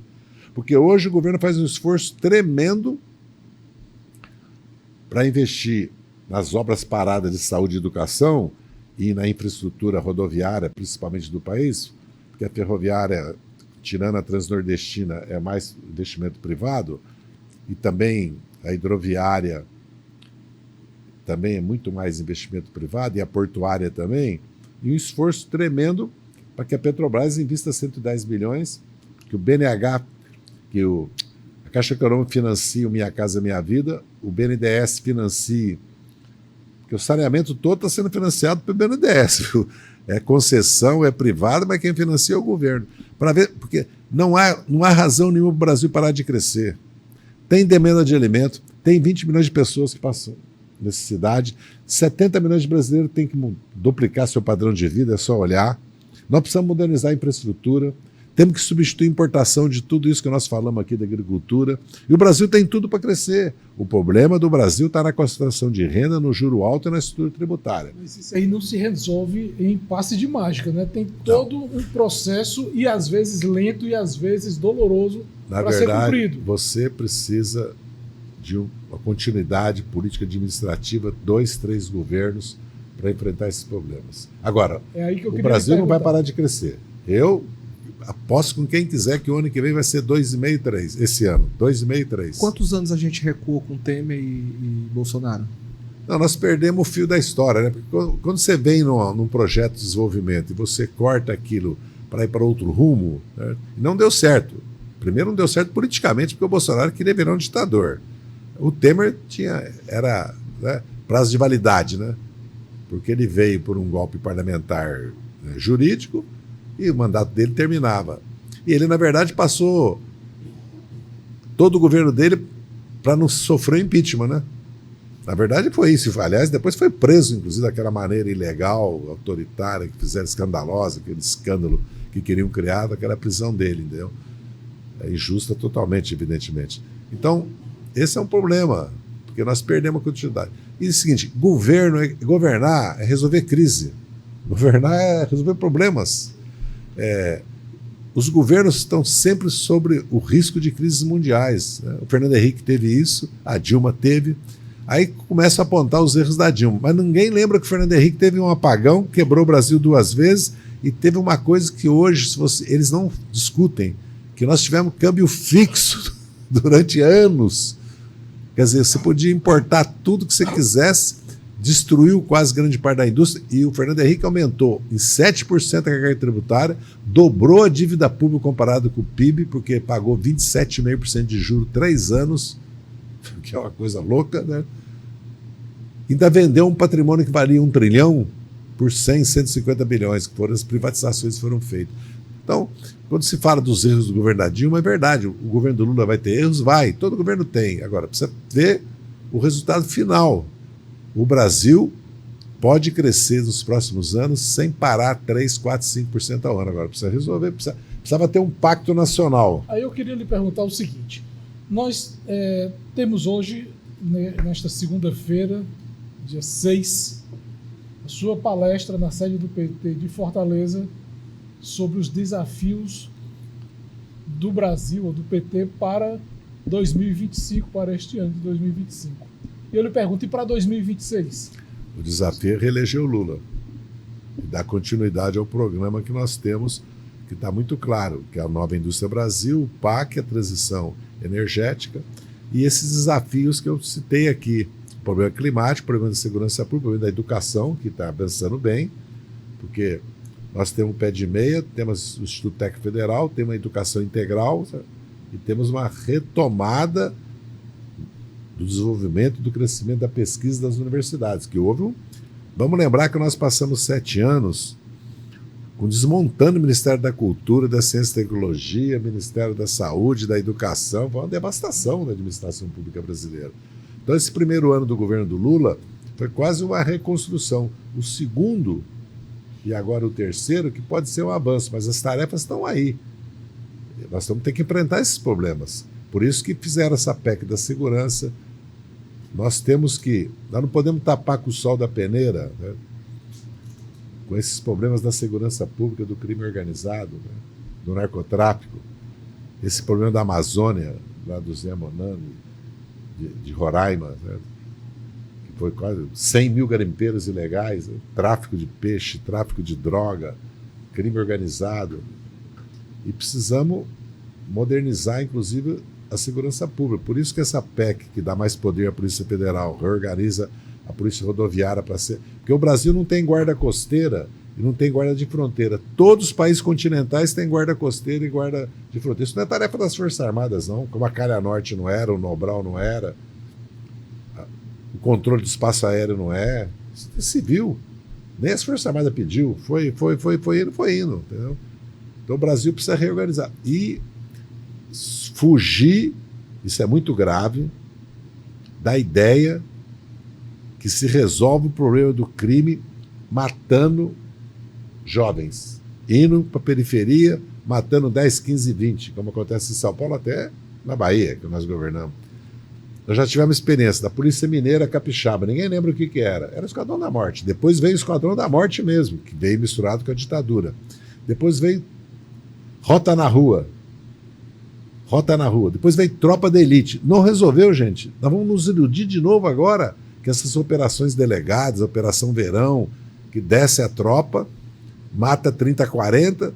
Porque hoje o governo faz um esforço tremendo para investir nas obras paradas de saúde e educação e na infraestrutura rodoviária, principalmente do país, porque a ferroviária, tirando a Transnordestina, é mais investimento privado, e também a hidroviária também é muito mais investimento privado, e a portuária também, e um esforço tremendo para que a Petrobras invista 110 bilhões, que o BNH, a Caixa Econômica financie o Minha Casa Minha Vida, o BNDES financie, porque o saneamento todo está sendo financiado pelo BNDES, viu? É concessão, é privado, mas quem financia é o governo. Para ver, porque não há razão nenhuma para o Brasil parar de crescer. Tem demanda de alimento, tem 20 milhões de pessoas que passam necessidade, 70 milhões de brasileiros têm que duplicar seu padrão de vida, é só olhar. Nós precisamos modernizar a infraestrutura, temos que substituir a importação de tudo isso que nós falamos aqui da agricultura. E o Brasil tem tudo para crescer. O problema do Brasil está na concentração de renda, no juro alto e na estrutura tributária. Mas isso aí não se resolve em passe de mágica, né? Tem todo um processo, e às vezes lento e às vezes doloroso, para ser cumprido. Você precisa de uma continuidade política administrativa, 2, 3 governos para enfrentar esses problemas. Agora, o Brasil não vai parar de crescer. Eu aposto com quem quiser que o ano que vem vai ser 2,5, 3. Esse ano, 2,5, 3. Quantos anos a gente recuou com Temer e Bolsonaro? Não, nós perdemos o fio da história, né? Porque quando você vem num projeto de desenvolvimento e você corta aquilo para ir para outro rumo, né? Não deu certo. Primeiro não deu certo politicamente, porque o Bolsonaro queria virar um ditador. O Temer era, né, prazo de validade, né? Porque ele veio por um golpe parlamentar, né, jurídico, e o mandato dele terminava. E ele, na verdade, passou todo o governo dele para não sofrer impeachment, né? Na verdade, foi isso. Aliás, depois foi preso, inclusive, daquela maneira ilegal, autoritária, que fizeram escandalosa, aquele escândalo que queriam criar, daquela prisão dele, entendeu? É injusta totalmente, evidentemente. Então, esse é um problema, porque nós perdemos a continuidade. E é o seguinte, governar é resolver crise. Governar é resolver problemas. Os governos estão sempre sobre o risco de crises mundiais, né? O Fernando Henrique teve isso, a Dilma teve. Aí começa a apontar os erros da Dilma. Mas ninguém lembra que o Fernando Henrique teve um apagão, quebrou o Brasil 2 vezes, e teve uma coisa que hoje eles não discutem, que nós tivemos câmbio fixo durante anos. Quer dizer, você podia importar tudo que você quisesse, destruiu quase grande parte da indústria, e o Fernando Henrique aumentou em 7% a carga tributária, dobrou a dívida pública comparado com o PIB, porque pagou 27,5% de juros 3 anos, que é uma coisa louca, né? Ainda vendeu um patrimônio que valia 1 trilhão por 100, 150 bilhões, que foram as privatizações que foram feitas. Então, quando se fala dos erros do governo da Dilma, é verdade, o governo do Lula vai ter erros? Vai, todo governo tem. Agora, precisa ver o resultado final. O Brasil pode crescer nos próximos anos sem parar 3, 4, 5% ao ano. Agora, precisa resolver, precisava ter um pacto nacional. Aí eu queria lhe perguntar o seguinte, nós temos hoje, nesta segunda-feira, dia 6, a sua palestra na sede do PT de Fortaleza sobre os desafios do Brasil, ou do PT, para 2025, para este ano de 2025. E eu lhe pergunto, e para 2026? O desafio é reeleger o Lula e dar continuidade ao programa que nós temos, que está muito claro, que é a Nova Indústria Brasil, o PAC, a transição energética, e esses desafios que eu citei aqui. O problema climático, o problema da segurança pública, o problema da educação, que está avançando bem, porque Nós temos o pé de meia, temos o Instituto Técnico Federal, temos a educação integral, sabe? E temos uma retomada do desenvolvimento, do crescimento da pesquisa das universidades, que houve Vamos lembrar que nós passamos 7 anos desmontando o Ministério da Cultura, da Ciência e Tecnologia, Ministério da Saúde, da Educação. Foi uma devastação da administração pública brasileira. Então, esse primeiro ano do governo do Lula foi quase uma reconstrução. O segundo, e agora o terceiro, que pode ser um avanço, mas as tarefas estão aí. Nós vamos ter que enfrentar esses problemas. Por isso que fizeram essa PEC da segurança. Nós não podemos tapar com o sol da peneira, né, com esses problemas da segurança pública, do crime organizado, né, do narcotráfico, esse problema da Amazônia, lá do Zé Monano, de Roraima, né, que foi quase 100 mil garimpeiros ilegais, né, tráfico de peixe, tráfico de droga, crime organizado. E precisamos modernizar, inclusive, a segurança pública. Por isso que essa PEC, que dá mais poder à Polícia Federal, reorganiza a Polícia Rodoviária para ser... Porque o Brasil não tem guarda costeira e não tem guarda de fronteira. Todos os países continentais têm guarda costeira e guarda de fronteira. Isso não é tarefa das Forças Armadas, não. Como a Calha Norte não era, o Nobral não era, o controle do espaço aéreo não é. Isso é civil. Nem as Forças Armadas pediu. Foi indo. Entendeu? Então o Brasil precisa reorganizar. E fugir, isso é muito grave, da ideia que se resolve o problema do crime matando jovens, indo para a periferia, matando 10, 15, 20, como acontece em São Paulo, até na Bahia, que nós governamos. Nós já tivemos experiência da Polícia Mineira Capixaba, ninguém lembra o que era. Era o Esquadrão da Morte. Depois veio o Esquadrão da Morte mesmo, que veio misturado com a ditadura. Depois veio Rota na Rua. Depois veio Tropa da Elite. Não resolveu, gente. Nós vamos nos iludir de novo agora que essas operações delegadas, Operação Verão, que desce a tropa, mata 30, 40,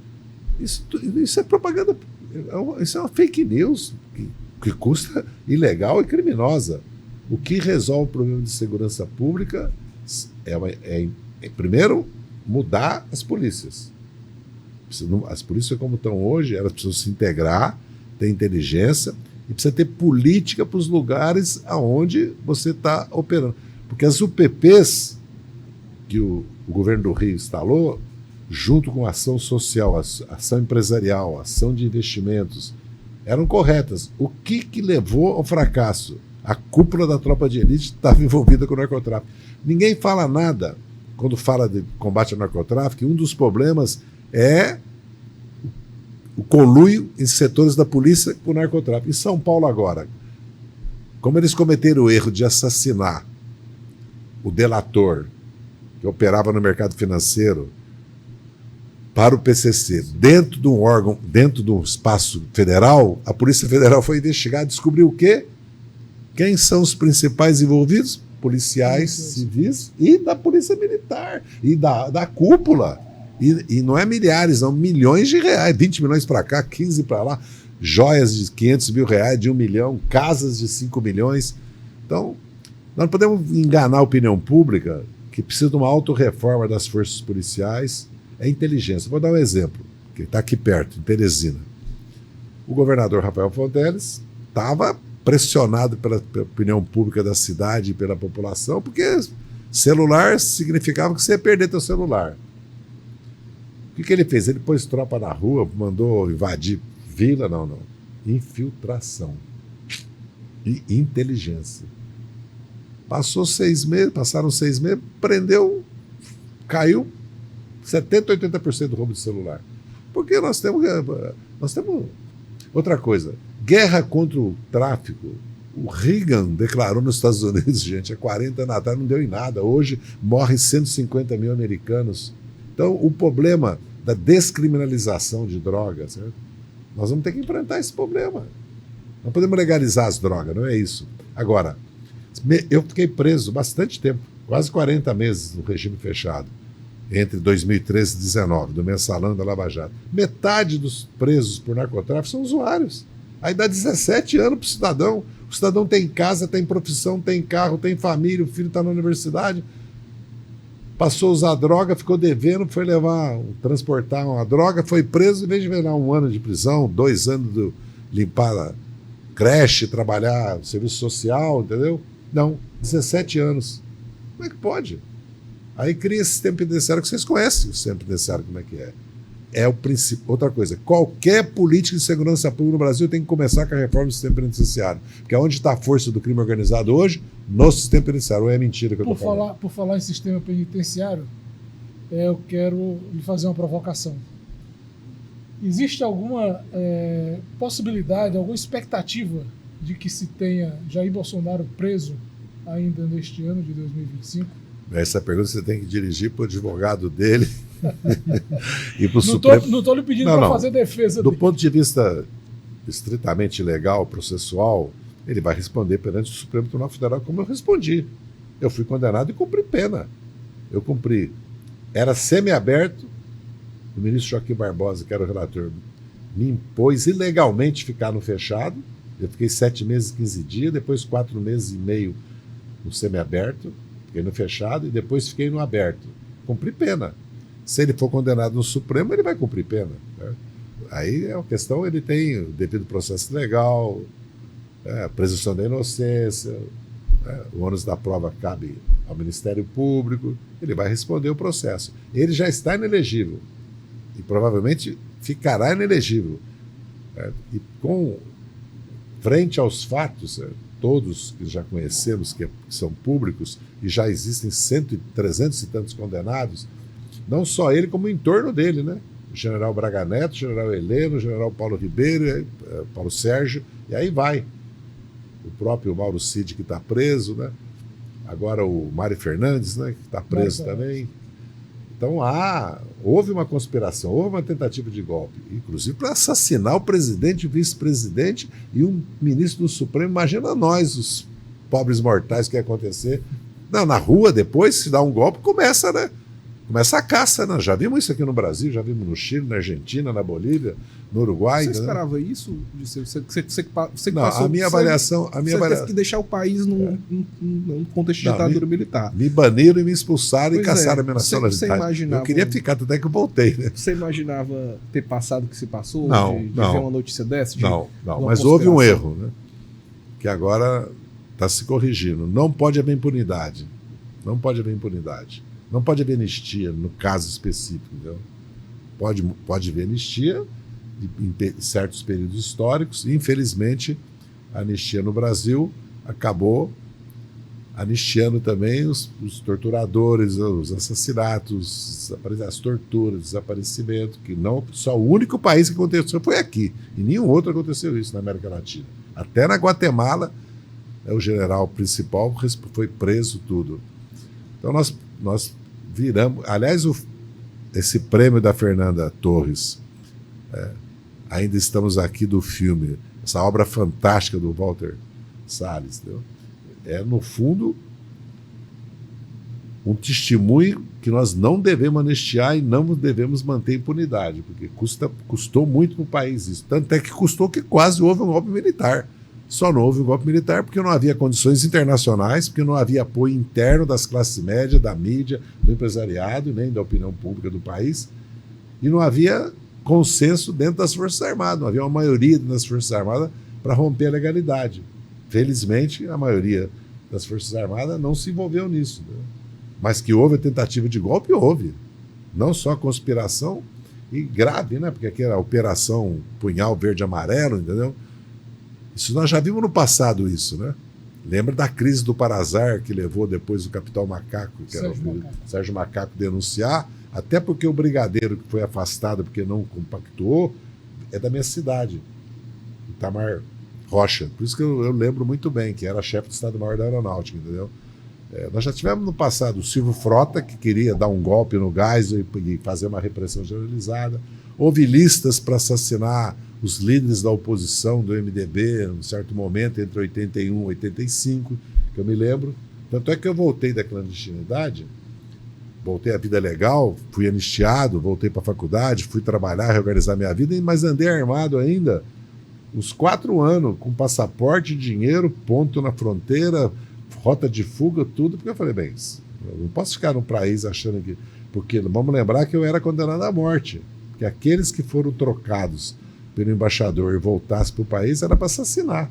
isso é propaganda, isso é uma fake news que custa ilegal e criminosa. O que resolve o problema de segurança pública é primeiro, mudar as polícias. As polícias como estão hoje, elas precisam se integrar, ter inteligência e precisa ter política para os lugares aonde você está operando. Porque as UPPs que o governo do Rio instalou, junto com a ação social, a ação empresarial, a ação de investimentos, eram corretas. O que levou ao fracasso? A cúpula da tropa de elite estava envolvida com o narcotráfico. Ninguém fala nada quando fala de combate ao narcotráfico. Um dos problemas é o conluio em setores da polícia com o narcotráfico. Em São Paulo agora, como eles cometeram o erro de assassinar o delator que operava no mercado financeiro para o PCC, dentro de um órgão, dentro de um espaço federal, a Polícia Federal foi investigar, descobriu o quê? Quem são os principais envolvidos? Policiais civis e da Polícia Militar e da cúpula. E não é milhares, não, milhões de reais, 20 milhões para cá, 15 para lá, joias de 500 mil reais, de 1 milhão, casas de 5 milhões. Então, nós não podemos enganar a opinião pública que precisa de uma autorreforma das forças policiais, é inteligência. Vou dar um exemplo, que está aqui perto, em Teresina. O governador Rafael Fonteles estava pressionado pela opinião pública da cidade e pela população, porque celular significava que você ia perder teu celular. O que ele fez? Ele pôs tropa na rua, mandou invadir vila, não. Infiltração e inteligência. Passaram 6 meses, prendeu, caiu 70%, 80% do roubo de celular. Porque nós temos outra coisa, guerra contra o tráfico. O Reagan declarou nos Estados Unidos, gente, há 40 anos atrás, não deu em nada. Hoje morrem 150 mil americanos. Então, o problema da descriminalização de drogas, certo? Nós vamos ter que enfrentar esse problema. Não podemos legalizar as drogas, não é isso. Agora, eu fiquei preso bastante tempo, quase 40 meses no regime fechado, entre 2013 e 2019, do Mensalão e da Lava Jato. Metade dos presos por narcotráfico são usuários. Aí dá 17 anos para o cidadão. O cidadão tem casa, tem profissão, tem carro, tem família, o filho está na universidade. passou a usar droga, ficou devendo, foi transportar uma droga, foi preso, em vez de virar 1 ano de prisão, 2 anos de limpar a creche, trabalhar no serviço social, entendeu? Não, 17 anos. Como é que pode? Aí cria esse sistema penitenciário que vocês conhecem, o sistema penitenciário, como é que é. É o princípio. Outra coisa, qualquer política de segurança pública no Brasil tem que começar com a reforma do sistema penitenciário. Porque onde está a força do crime organizado hoje? No sistema penitenciário. Ou é mentira que eu estou falando? Por falar em sistema penitenciário, eu quero lhe fazer uma provocação. Existe alguma possibilidade, alguma expectativa de que se tenha Jair Bolsonaro preso ainda neste ano de 2025? Essa pergunta você tem que dirigir para o advogado dele e para o Supremo. Não estou lhe pedindo para fazer defesa do dele. ponto de vista estritamente legal, processual, ele vai responder perante o Supremo Tribunal Federal como eu respondi. Eu fui condenado e cumpri pena. Eu cumpri. Era semiaberto. O ministro Joaquim Barbosa, que era o relator, me impôs ilegalmente ficar no fechado. Eu fiquei 7 meses e 15 dias, depois 4 meses e meio no semiaberto. Fiquei no fechado e depois fiquei no aberto. Cumpri pena. Se ele for condenado no Supremo, ele vai cumprir pena. Né? Aí é uma questão, ele tem o devido processo legal, a presunção da inocência, o ônus da prova cabe ao Ministério Público, ele vai responder o processo. Ele já está inelegível e provavelmente ficará inelegível. E frente aos fatos, todos que já conhecemos, que são públicos, e já existem 300 e tantos condenados, não só ele, como o entorno dele, né? O general Braga Neto, o general Heleno, o general Paulo Ribeiro, Paulo Sérgio, e aí vai. O próprio Mauro Cid, que está preso, né? Agora o Mário Fernandes, né? Que está preso também. Então houve uma conspiração, houve uma tentativa de golpe, inclusive para assassinar o presidente, o vice-presidente e um ministro do Supremo. Imagina nós, os pobres mortais, o que ia acontecer. Não, na rua, depois, se dá um golpe, começa, né? Começa a caça, né? Já vimos isso aqui no Brasil, já vimos no Chile, na Argentina, na Bolívia, no Uruguai. Você esperava isso? Você não, passou, a minha avaliação... teve que deixar o país num contexto de ditadura militar. Me baniram e me expulsaram e caçaram a minha nacionalidade. Você imaginava, eu queria ficar, até que eu voltei, né? Você imaginava ter passado o que se passou? Não, de ver uma notícia dessa? Não, mas houve um erro, né? Que agora está se corrigindo. Não pode haver impunidade. Não pode haver impunidade. Não pode haver anistia no caso específico, entendeu? Pode haver anistia em certos períodos históricos. Infelizmente, a anistia no Brasil acabou anistiando também os torturadores, os assassinatos, as torturas, desaparecimento, que não só o único país que aconteceu foi aqui, e nenhum outro aconteceu isso na América Latina. Até na Guatemala, o general principal foi preso, tudo. Então nós viramos... Aliás, esse prêmio da Fernanda Torres, ainda estamos aqui do filme, essa obra fantástica do Walter Salles, entendeu? É, no fundo, um testemunho que nós não devemos anistiar e não devemos manter impunidade, porque custou muito para o país isso. Tanto é que custou que quase houve um golpe militar. Só não houve um golpe militar porque não havia condições internacionais, porque não havia apoio interno das classes médias, da mídia, do empresariado, nem da opinião pública do país. E não havia consenso dentro das Forças Armadas, não havia uma maioria das Forças Armadas para romper a legalidade. Felizmente, a maioria das Forças Armadas não se envolveu nisso. Né? Mas que houve a tentativa de golpe, houve. Não só a conspiração, e grave, né? Porque aqui era a Operação Punhal Verde Amarelo, entendeu? Isso nós já vimos no passado, isso, né? Lembra da crise do Parazar, que levou depois o Capitão Macaco, que era o Sérgio Macaco, denunciar, até porque o brigadeiro que foi afastado porque não compactuou é da minha cidade, Itamar Rocha. Por isso que eu lembro muito bem, que era chefe do Estado-Maior da Aeronáutica, entendeu? Nós já tivemos no passado o Silvio Frota, que queria dar um golpe no gás e fazer uma repressão generalizada. Houve listas para assassinar os líderes da oposição do MDB, em um certo momento, entre 81 e 85, que eu me lembro. Tanto é que eu voltei da clandestinidade, voltei à vida legal, fui anistiado, voltei para a faculdade, fui trabalhar, reorganizar minha vida, mas andei armado ainda uns 4 anos, com passaporte, dinheiro, ponto na fronteira, rota de fuga, tudo, porque eu falei, bem, Eu não posso ficar num país achando que... Porque vamos lembrar que eu era condenado à morte. Que aqueles que foram trocados pelo embaixador e voltassem para o país era para assassinar.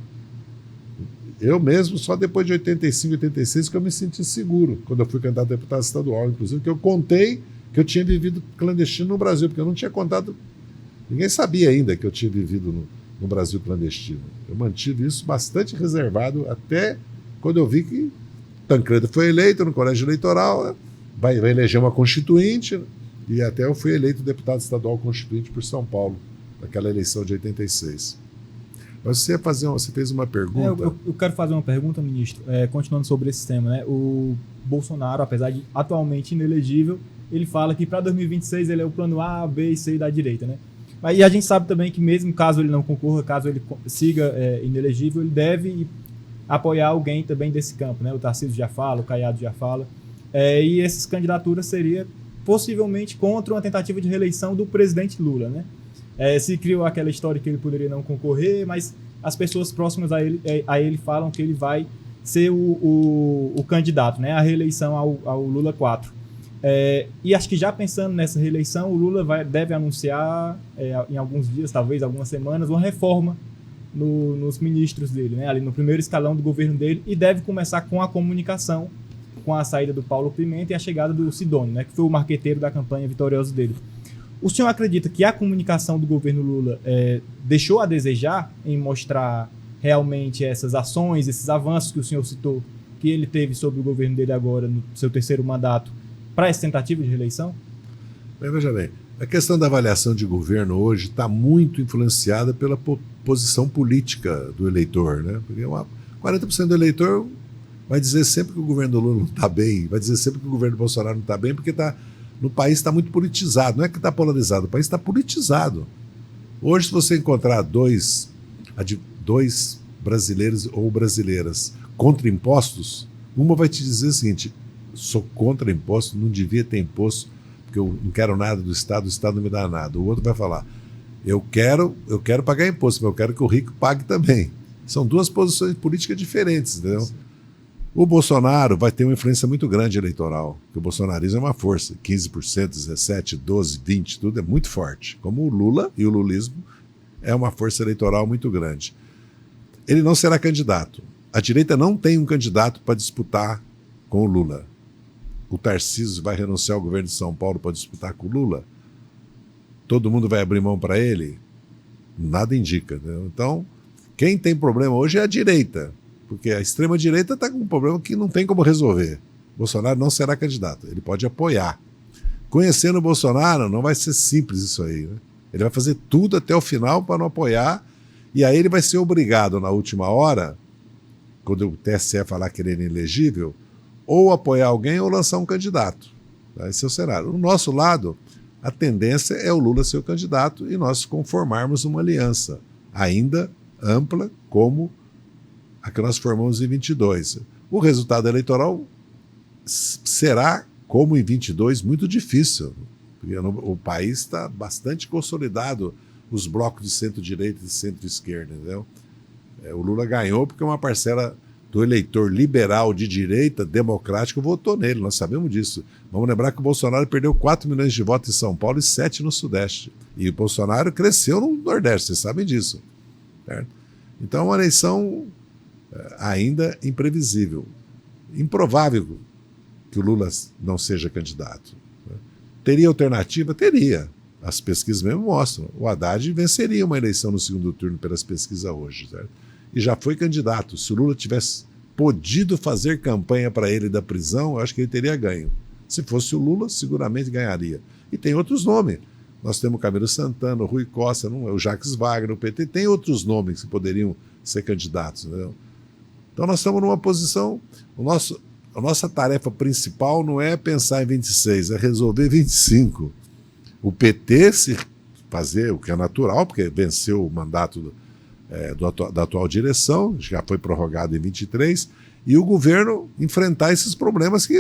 Eu mesmo, só depois de 85, 86, que eu me senti seguro, quando eu fui candidato a deputado estadual, inclusive, que eu contei que eu tinha vivido clandestino no Brasil, porque eu não tinha contado... Ninguém sabia ainda que eu tinha vivido no Brasil clandestino. Eu mantive isso bastante reservado até quando eu vi que Tancredo foi eleito no colégio eleitoral, né? vai eleger uma constituinte, né? E até eu fui eleito deputado estadual constituinte por São Paulo, naquela eleição de 86. Mas você fez uma pergunta... Eu quero fazer uma pergunta, ministro, continuando sobre esse tema, né? O Bolsonaro, apesar de atualmente inelegível, ele fala que para 2026 ele é o plano A, B e C da direita, né? E a gente sabe também que mesmo caso ele não concorra, caso ele siga inelegível, ele deve apoiar alguém também desse campo, né? O Tarcísio já fala, o Caiado já fala. E essas candidaturas seriam possivelmente contra uma tentativa de reeleição do presidente Lula, né? Se criou aquela história que ele poderia não concorrer, mas as pessoas próximas a ele falam que ele vai ser o candidato, né? A reeleição ao Lula 4. E acho que já pensando nessa reeleição, o Lula deve anunciar em alguns dias, talvez algumas semanas, uma reforma nos ministros dele, né? Ali no primeiro escalão do governo dele, e deve começar com a comunicação, com a saída do Paulo Pimenta e a chegada do Sidônio, né? Que foi o marqueteiro da campanha vitoriosa dele. O senhor acredita que a comunicação do governo Lula deixou a desejar em mostrar realmente essas ações, esses avanços que o senhor citou, que ele teve sobre o governo dele agora, no seu terceiro mandato, para essa tentativa de reeleição? Veja bem, a questão da avaliação de governo hoje está muito influenciada pela posição política do eleitor, né? Porque 40% do eleitor vai dizer sempre que o governo do Lula não está bem, vai dizer sempre que o governo do Bolsonaro não está bem, porque no país está muito politizado. Não é que está polarizado, o país está politizado. Hoje, se você encontrar dois brasileiros ou brasileiras contra impostos, uma vai te dizer o seguinte: sou contra imposto, não devia ter imposto, porque eu não quero nada do Estado, o Estado não me dá nada. O outro vai falar: eu quero pagar imposto, mas eu quero que o rico pague também. São duas posições políticas diferentes, entendeu? O Bolsonaro vai ter uma influência muito grande eleitoral, porque o bolsonarismo é uma força, 15%, 17%, 12%, 20%, tudo é muito forte. Como o Lula e o lulismo é uma força eleitoral muito grande. Ele não será candidato. A direita não tem um candidato para disputar com o Lula. O Tarcísio vai renunciar ao governo de São Paulo para disputar com o Lula? Todo mundo vai abrir mão para ele? Nada indica, né? Então, quem tem problema hoje é a direita, porque a extrema-direita está com um problema que não tem como resolver. Bolsonaro não será candidato, ele pode apoiar. Conhecendo o Bolsonaro, não vai ser simples isso aí, né? Ele vai fazer tudo até o final para não apoiar, e aí ele vai ser obrigado, na última hora, quando o TSE falar que ele é inelegível, ou apoiar alguém ou lançar um candidato. Esse é o cenário. Do nosso lado, a tendência é o Lula ser o candidato e nós conformarmos uma aliança, ainda ampla, como a que nós formamos em 22. O resultado eleitoral será, como em 22, muito difícil, porque o país está bastante consolidado, os blocos de centro-direita e centro-esquerda, entendeu? O Lula ganhou porque uma parcela do eleitor liberal de direita, democrático, votou nele, nós sabemos disso. Vamos lembrar que o Bolsonaro perdeu 4 milhões de votos em São Paulo e 7 no Sudeste. E o Bolsonaro cresceu no Nordeste, vocês sabem disso. Certo? Então é uma eleição ainda imprevisível. Improvável que o Lula não seja candidato. Teria alternativa? Teria. As pesquisas mesmo mostram. O Haddad venceria uma eleição no segundo turno pelas pesquisas hoje, certo? E já foi candidato. Se o Lula tivesse podido fazer campanha para ele da prisão, eu acho que ele teria ganho. Se fosse o Lula, seguramente ganharia. E tem outros nomes. Nós temos o Camilo Santana, o Rui Costa, o Jacques Wagner, o PT. Tem outros nomes que poderiam ser candidatos, entendeu? Então nós estamos numa posição... A nossa tarefa principal não é pensar em 26, é resolver 25. O PT se fazer o que é natural, porque venceu o mandato da atual direção, já foi prorrogado em 23, e o governo enfrentar esses problemas que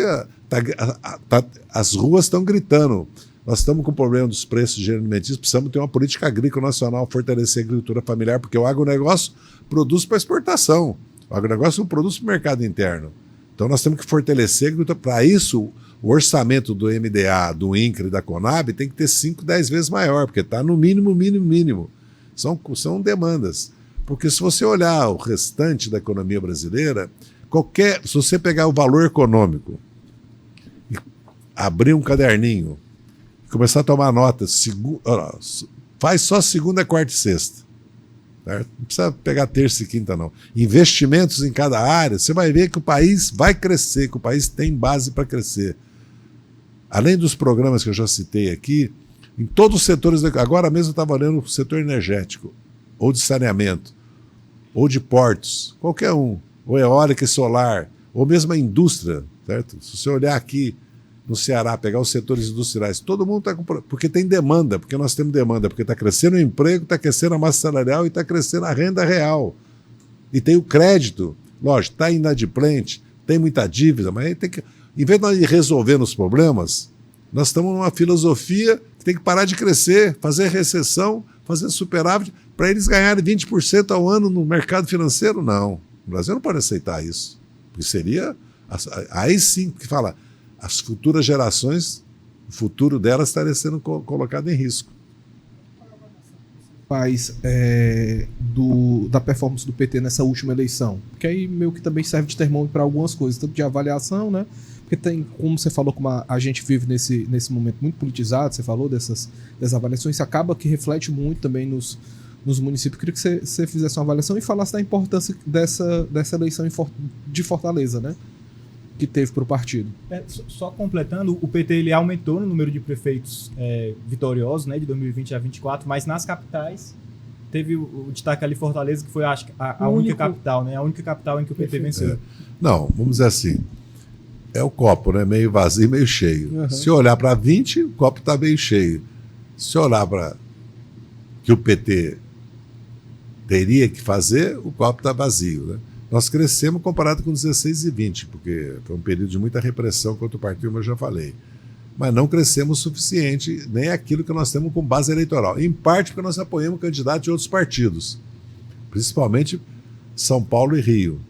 as ruas estão gritando. Nós estamos com o problema dos preços de alimentícios, precisamos ter uma política agrícola nacional, fortalecer a agricultura familiar, porque o agronegócio produz para exportação. O agronegócio não produz para o mercado interno. Então nós temos que fortalecer. Para isso, o orçamento do MDA, do INCRA e da Conab tem que ter 5, 10 vezes maior, porque está no mínimo, mínimo, mínimo. São demandas. Porque se você olhar o restante da economia brasileira, se você pegar o valor econômico, abrir um caderninho, começar a tomar notas, faz só segunda, quarta e sexta. Certo? Não precisa pegar terça e quinta, não. Investimentos em cada área, você vai ver que o país vai crescer, que o país tem base para crescer. Além dos programas que eu já citei aqui, em todos os setores, agora mesmo eu estava olhando o setor energético, ou de saneamento, ou de portos, qualquer um, ou eólica e solar, ou mesmo a indústria, certo? Se você olhar aqui no Ceará, pegar os setores industriais, todo mundo está com... Porque tem demanda, porque nós temos demanda, porque está crescendo o emprego, está crescendo a massa salarial e está crescendo a renda real. E tem o crédito, lógico, está inadimplente, tem muita dívida, mas tem que... Em vez de nós ir resolvendo os problemas, nós estamos numa filosofia que tem que parar de crescer, fazer recessão, fazer superávit, para eles ganharem 20% ao ano no mercado financeiro. Não. O Brasil não pode aceitar isso. Porque seria... Aí sim que fala... As futuras gerações, o futuro delas estaria sendo colocado em risco. Mas da performance do PT nessa última eleição, porque aí meio que também serve de termômetro para algumas coisas, tanto de avaliação, né? Porque tem, como você falou, como a gente vive nesse momento muito politizado, você falou dessas avaliações, isso acaba que reflete muito também nos municípios. Eu queria que você fizesse uma avaliação e falasse da importância dessa eleição de Fortaleza, né? Que teve para o partido. Só completando, o PT ele aumentou no número de prefeitos vitoriosos, né, de 2020 a 2024, mas nas capitais teve o destaque ali Fortaleza, que foi a única capital, né, a única capital em que o PT venceu. Não, vamos dizer assim, é o copo, né, meio vazio, meio cheio. Uhum. Se olhar para 20, o copo está meio cheio. Se olhar para que o PT teria que fazer, o copo está vazio, né? Nós crescemos comparado com 16 e 20, porque foi um período de muita repressão contra o partido, como eu já falei. Mas não crescemos o suficiente, nem aquilo que nós temos com base eleitoral. Em parte porque nós apoiamos candidatos de outros partidos, principalmente São Paulo e Rio.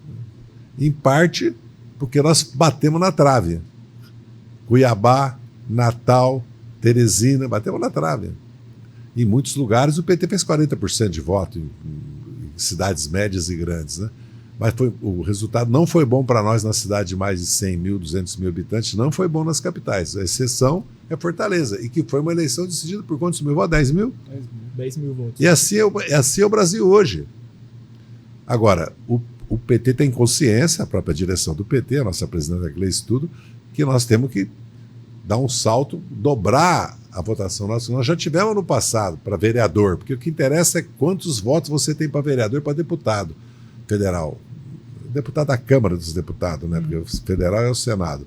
Em parte porque nós batemos na trave. Cuiabá, Natal, Teresina, batemos na trave. Em muitos lugares o PT fez 40% de voto, em cidades médias e grandes, né? Mas o resultado não foi bom para nós na cidade de mais de 100 mil, 200 mil habitantes, não foi bom nas capitais. A exceção é Fortaleza, e que foi uma eleição decidida por quantos mil votos? 10 mil? 10 mil votos. E assim é o Brasil hoje. Agora, o PT tem consciência, a própria direção do PT, a nossa presidenta Gleice, tudo, que nós temos que dar um salto, dobrar a votação. Nós já tivemos no passado para vereador, porque o que interessa é quantos votos você tem para vereador e para deputado federal. Deputado da Câmara dos Deputados, né? Porque o federal é o Senado.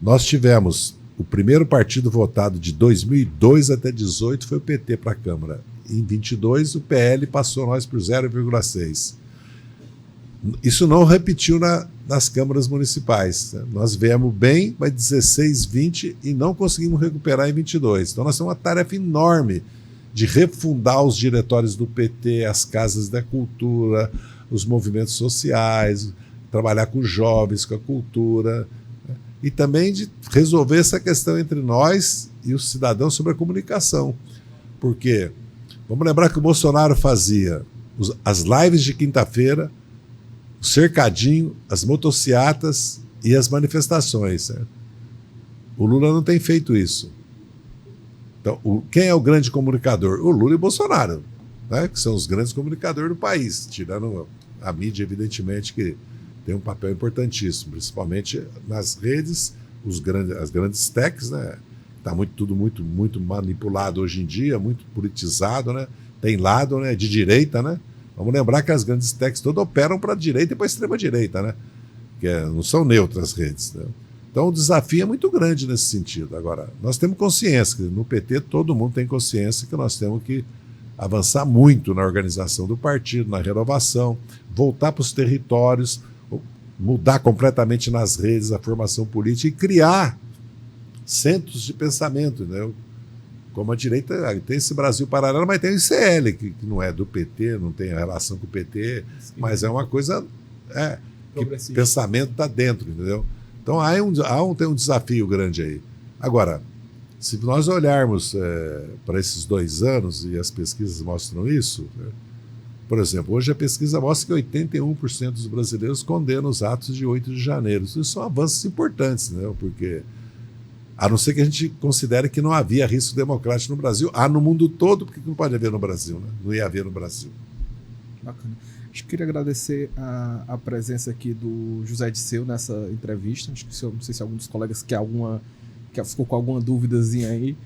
Nós tivemos o primeiro partido votado de 2002 até 2018 foi o PT para a Câmara. Em 22 o PL passou nós por 0,6. Isso não repetiu nas câmaras municipais. Né? Nós viemos bem, mas 16, 20 e não conseguimos recuperar em 22. Então nós temos uma tarefa enorme de refundar os diretórios do PT, as casas da cultura, os movimentos sociais, trabalhar com os jovens, com a cultura, né? E também de resolver essa questão entre nós e os cidadãos sobre a comunicação. Porque, vamos lembrar que o Bolsonaro fazia as lives de quinta-feira, o cercadinho, as motociatas e as manifestações. Certo? O Lula não tem feito isso. Então, quem é o grande comunicador? O Lula e o Bolsonaro, né? Que são os grandes comunicadores do país, tirando a mídia, evidentemente, que tem um papel importantíssimo, principalmente nas redes, as grandes techs, né? Está tudo muito manipulado hoje em dia, muito politizado, né? Tem lado, né, de direita, né? Vamos lembrar que as grandes techs todas operam para a direita e para a extrema-direita, né? Não são neutras as redes, né? Então o desafio é muito grande nesse sentido. Agora, nós temos consciência, que no PT todo mundo tem consciência que nós temos que avançar muito na organização do partido, na renovação, voltar para os territórios, mudar completamente nas redes a formação política e criar centros de pensamento, né? Como a direita tem esse Brasil paralelo, mas tem o ICL, que não é do PT, não tem relação com o PT, mas é uma coisa... progressista. pensamento está dentro, entendeu? Então tem um desafio grande aí. Agora, se nós olharmos para esses 2 anos, e as pesquisas mostram isso, né? Por exemplo, hoje a pesquisa mostra que 81% dos brasileiros condenam os atos de 8 de janeiro. Isso são avanços importantes, né? Porque, a não ser que a gente considere que não havia risco democrático no Brasil, há no mundo todo, porque não pode haver no Brasil, né? Não ia haver no Brasil. Bacana. Acho que queria agradecer a presença aqui do José Disseu nessa entrevista. Acho que não sei se algum dos colegas que ficou com alguma dúvidazinha aí.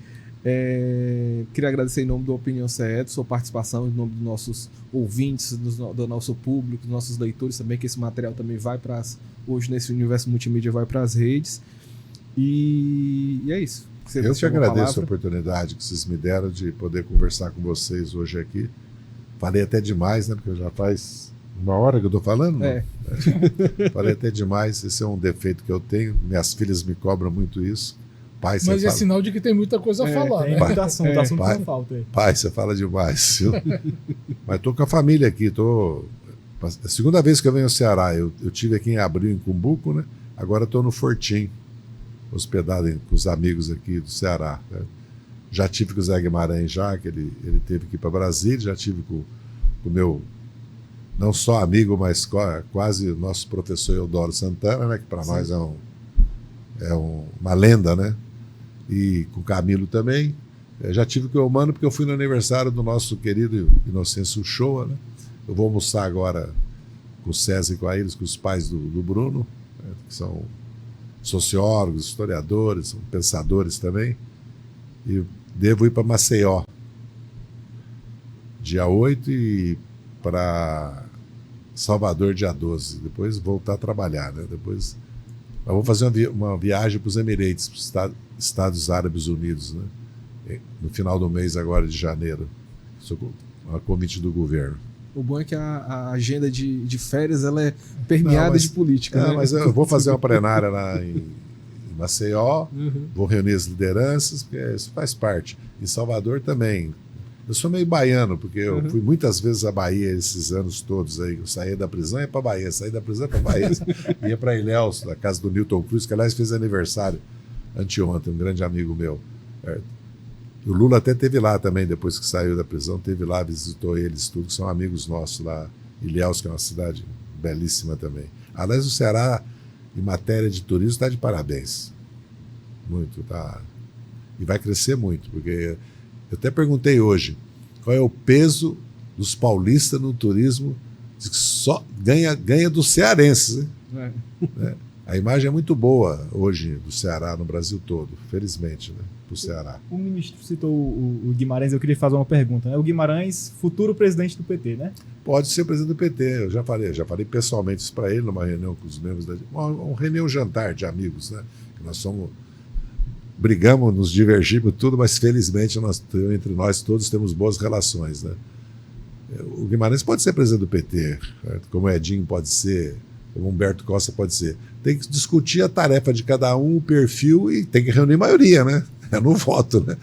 Queria agradecer em nome do Opinião CE, sua participação, em nome dos nossos ouvintes, do nosso público, dos nossos leitores também, que esse material também vai para hoje nesse universo multimídia, vai para as redes. E é isso. Eu te agradeço a oportunidade que vocês me deram de poder conversar com vocês hoje aqui. Falei até demais, né? Porque já faz 1 hora que eu estou falando. Né? Falei até demais. Esse é um defeito que eu tenho. Minhas filhas me cobram muito isso. Pai, mas é sinal de que tem muita coisa a falar, tem né? Muito assunto não falta aí. Pai, você fala demais. Mas estou com a família aqui. É a segunda vez que eu venho ao Ceará. Eu tive aqui em abril, em Cumbuco, né? Agora estou no Fortim, hospedado com os amigos aqui do Ceará. Né? Já tive com o Zé Guimarães, que ele teve aqui para Brasília. Já tive com o meu, não só amigo, mas quase nosso professor Eudoro Santana, né? Que para nós é uma lenda, né? E com o Camilo também. Já tive com o Eumano, porque eu fui no aniversário do nosso querido Inocêncio Uchoa, né? Eu vou almoçar agora com o César e com a Iris, com os pais do Bruno, né? Que são sociólogos, historiadores, são pensadores também. E devo ir para Maceió, dia 8, e para Salvador, dia 12. Depois voltar a trabalhar, né? Depois eu vou fazer uma viagem para os Emirates, para os Estados Árabes Unidos, né? No final do mês agora de janeiro, a convite do governo. O bom é que a agenda de férias ela é permeada de política. Né? Mas eu vou fazer uma plenária lá em Maceió, vou reunir as lideranças, porque isso faz parte. Em Salvador também. Eu sou meio baiano, porque eu fui muitas vezes à Bahia esses anos todos aí. Eu saía da prisão e ia para Bahia, saía da prisão e ia para Bahia. Ia para Ilhéus, na casa do Newton Cruz, que aliás fez aniversário anteontem, um grande amigo meu. O Lula até esteve lá também, depois que saiu da prisão, esteve lá, visitou eles, tudo, que são amigos nossos lá. Ilhéus, que é uma cidade belíssima também. Aliás, o Ceará, em matéria de turismo, está de parabéns. Muito, tá. E vai crescer muito, porque eu até perguntei hoje qual é o peso dos paulistas no turismo, que só ganha dos cearenses. Né? A imagem é muito boa hoje do Ceará no Brasil todo, felizmente, né? Do Ceará. O ministro citou o Guimarães, eu queria fazer uma pergunta. Né? O Guimarães, futuro presidente do PT, né? Pode ser presidente do PT, eu já falei pessoalmente isso para ele numa reunião com os membros uma reunião jantar de amigos, né? Nós brigamos, nos divergimos tudo, mas felizmente entre nós todos temos boas relações, né? O Guimarães pode ser presidente do PT, certo? Como o Edinho pode ser, como o Humberto Costa pode ser. Tem que discutir a tarefa de cada um, o perfil, e tem que reunir maioria, né? É no voto, né?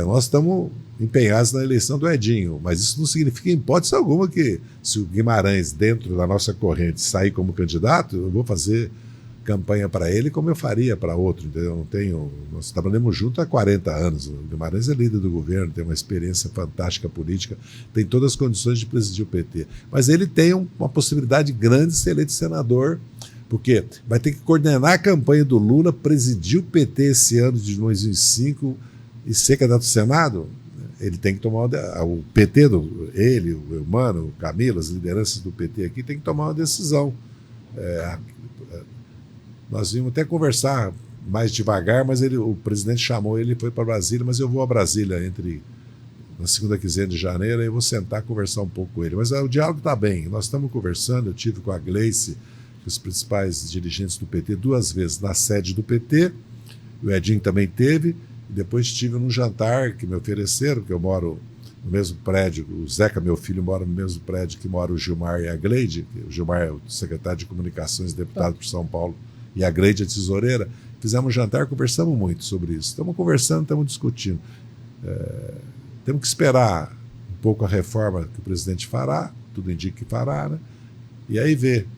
Nós estamos empenhados na eleição do Edinho, mas isso não significa, em hipótese alguma, que se o Guimarães, dentro da nossa corrente, sair como candidato, eu vou fazer campanha para ele como eu faria para outro, entendeu? Nós trabalhamos juntos há 40 anos. O Guimarães é líder do governo, tem uma experiência fantástica política, tem todas as condições de presidir o PT. Mas ele tem uma possibilidade grande de ser eleito senador, porque vai ter que coordenar a campanha do Lula, presidir o PT esse ano de 2005 e ser candidato ao Senado. Ele tem que tomar o PT, ele, o Eumano, o Camilo, as lideranças do PT aqui, tem que tomar uma decisão. Nós vimos até conversar mais devagar, mas o presidente chamou ele, foi para Brasília, mas eu vou a Brasília na segunda quinzena de janeiro, aí eu vou sentar e conversar um pouco com ele. Mas o diálogo está bem, nós estamos conversando, eu tive com a Gleice, com os principais dirigentes do PT, 2 vezes na sede do PT, o Edinho também teve, e depois estive num jantar que me ofereceram, que eu moro no mesmo prédio, o Zeca, meu filho, mora no mesmo prédio que mora o Gilmar e a Gleide, o Gilmar é o secretário de Comunicações, deputado por São Paulo, e a Gleide, a tesoureira. Fizemos um jantar, conversamos muito sobre isso. Estamos conversando, estamos discutindo. Temos que esperar um pouco a reforma que o presidente fará, tudo indica que fará, né? E aí ver.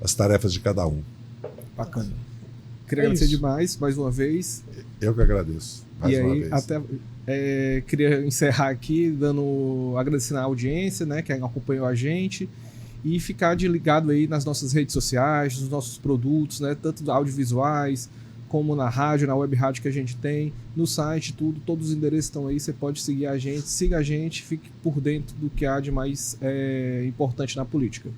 as tarefas de cada um. Bacana. Queria É agradecer isso. demais, mais uma vez. Eu que agradeço. Mais E uma aí, vez. queria encerrar aqui agradecendo a audiência, né, que acompanhou a gente, e ficar ligado aí nas nossas redes sociais, nos nossos produtos, né, tanto audiovisuais, como na rádio, na web rádio que a gente tem, no site, todos os endereços estão aí, você pode seguir a gente, siga a gente, fique por dentro do que há de mais importante na política.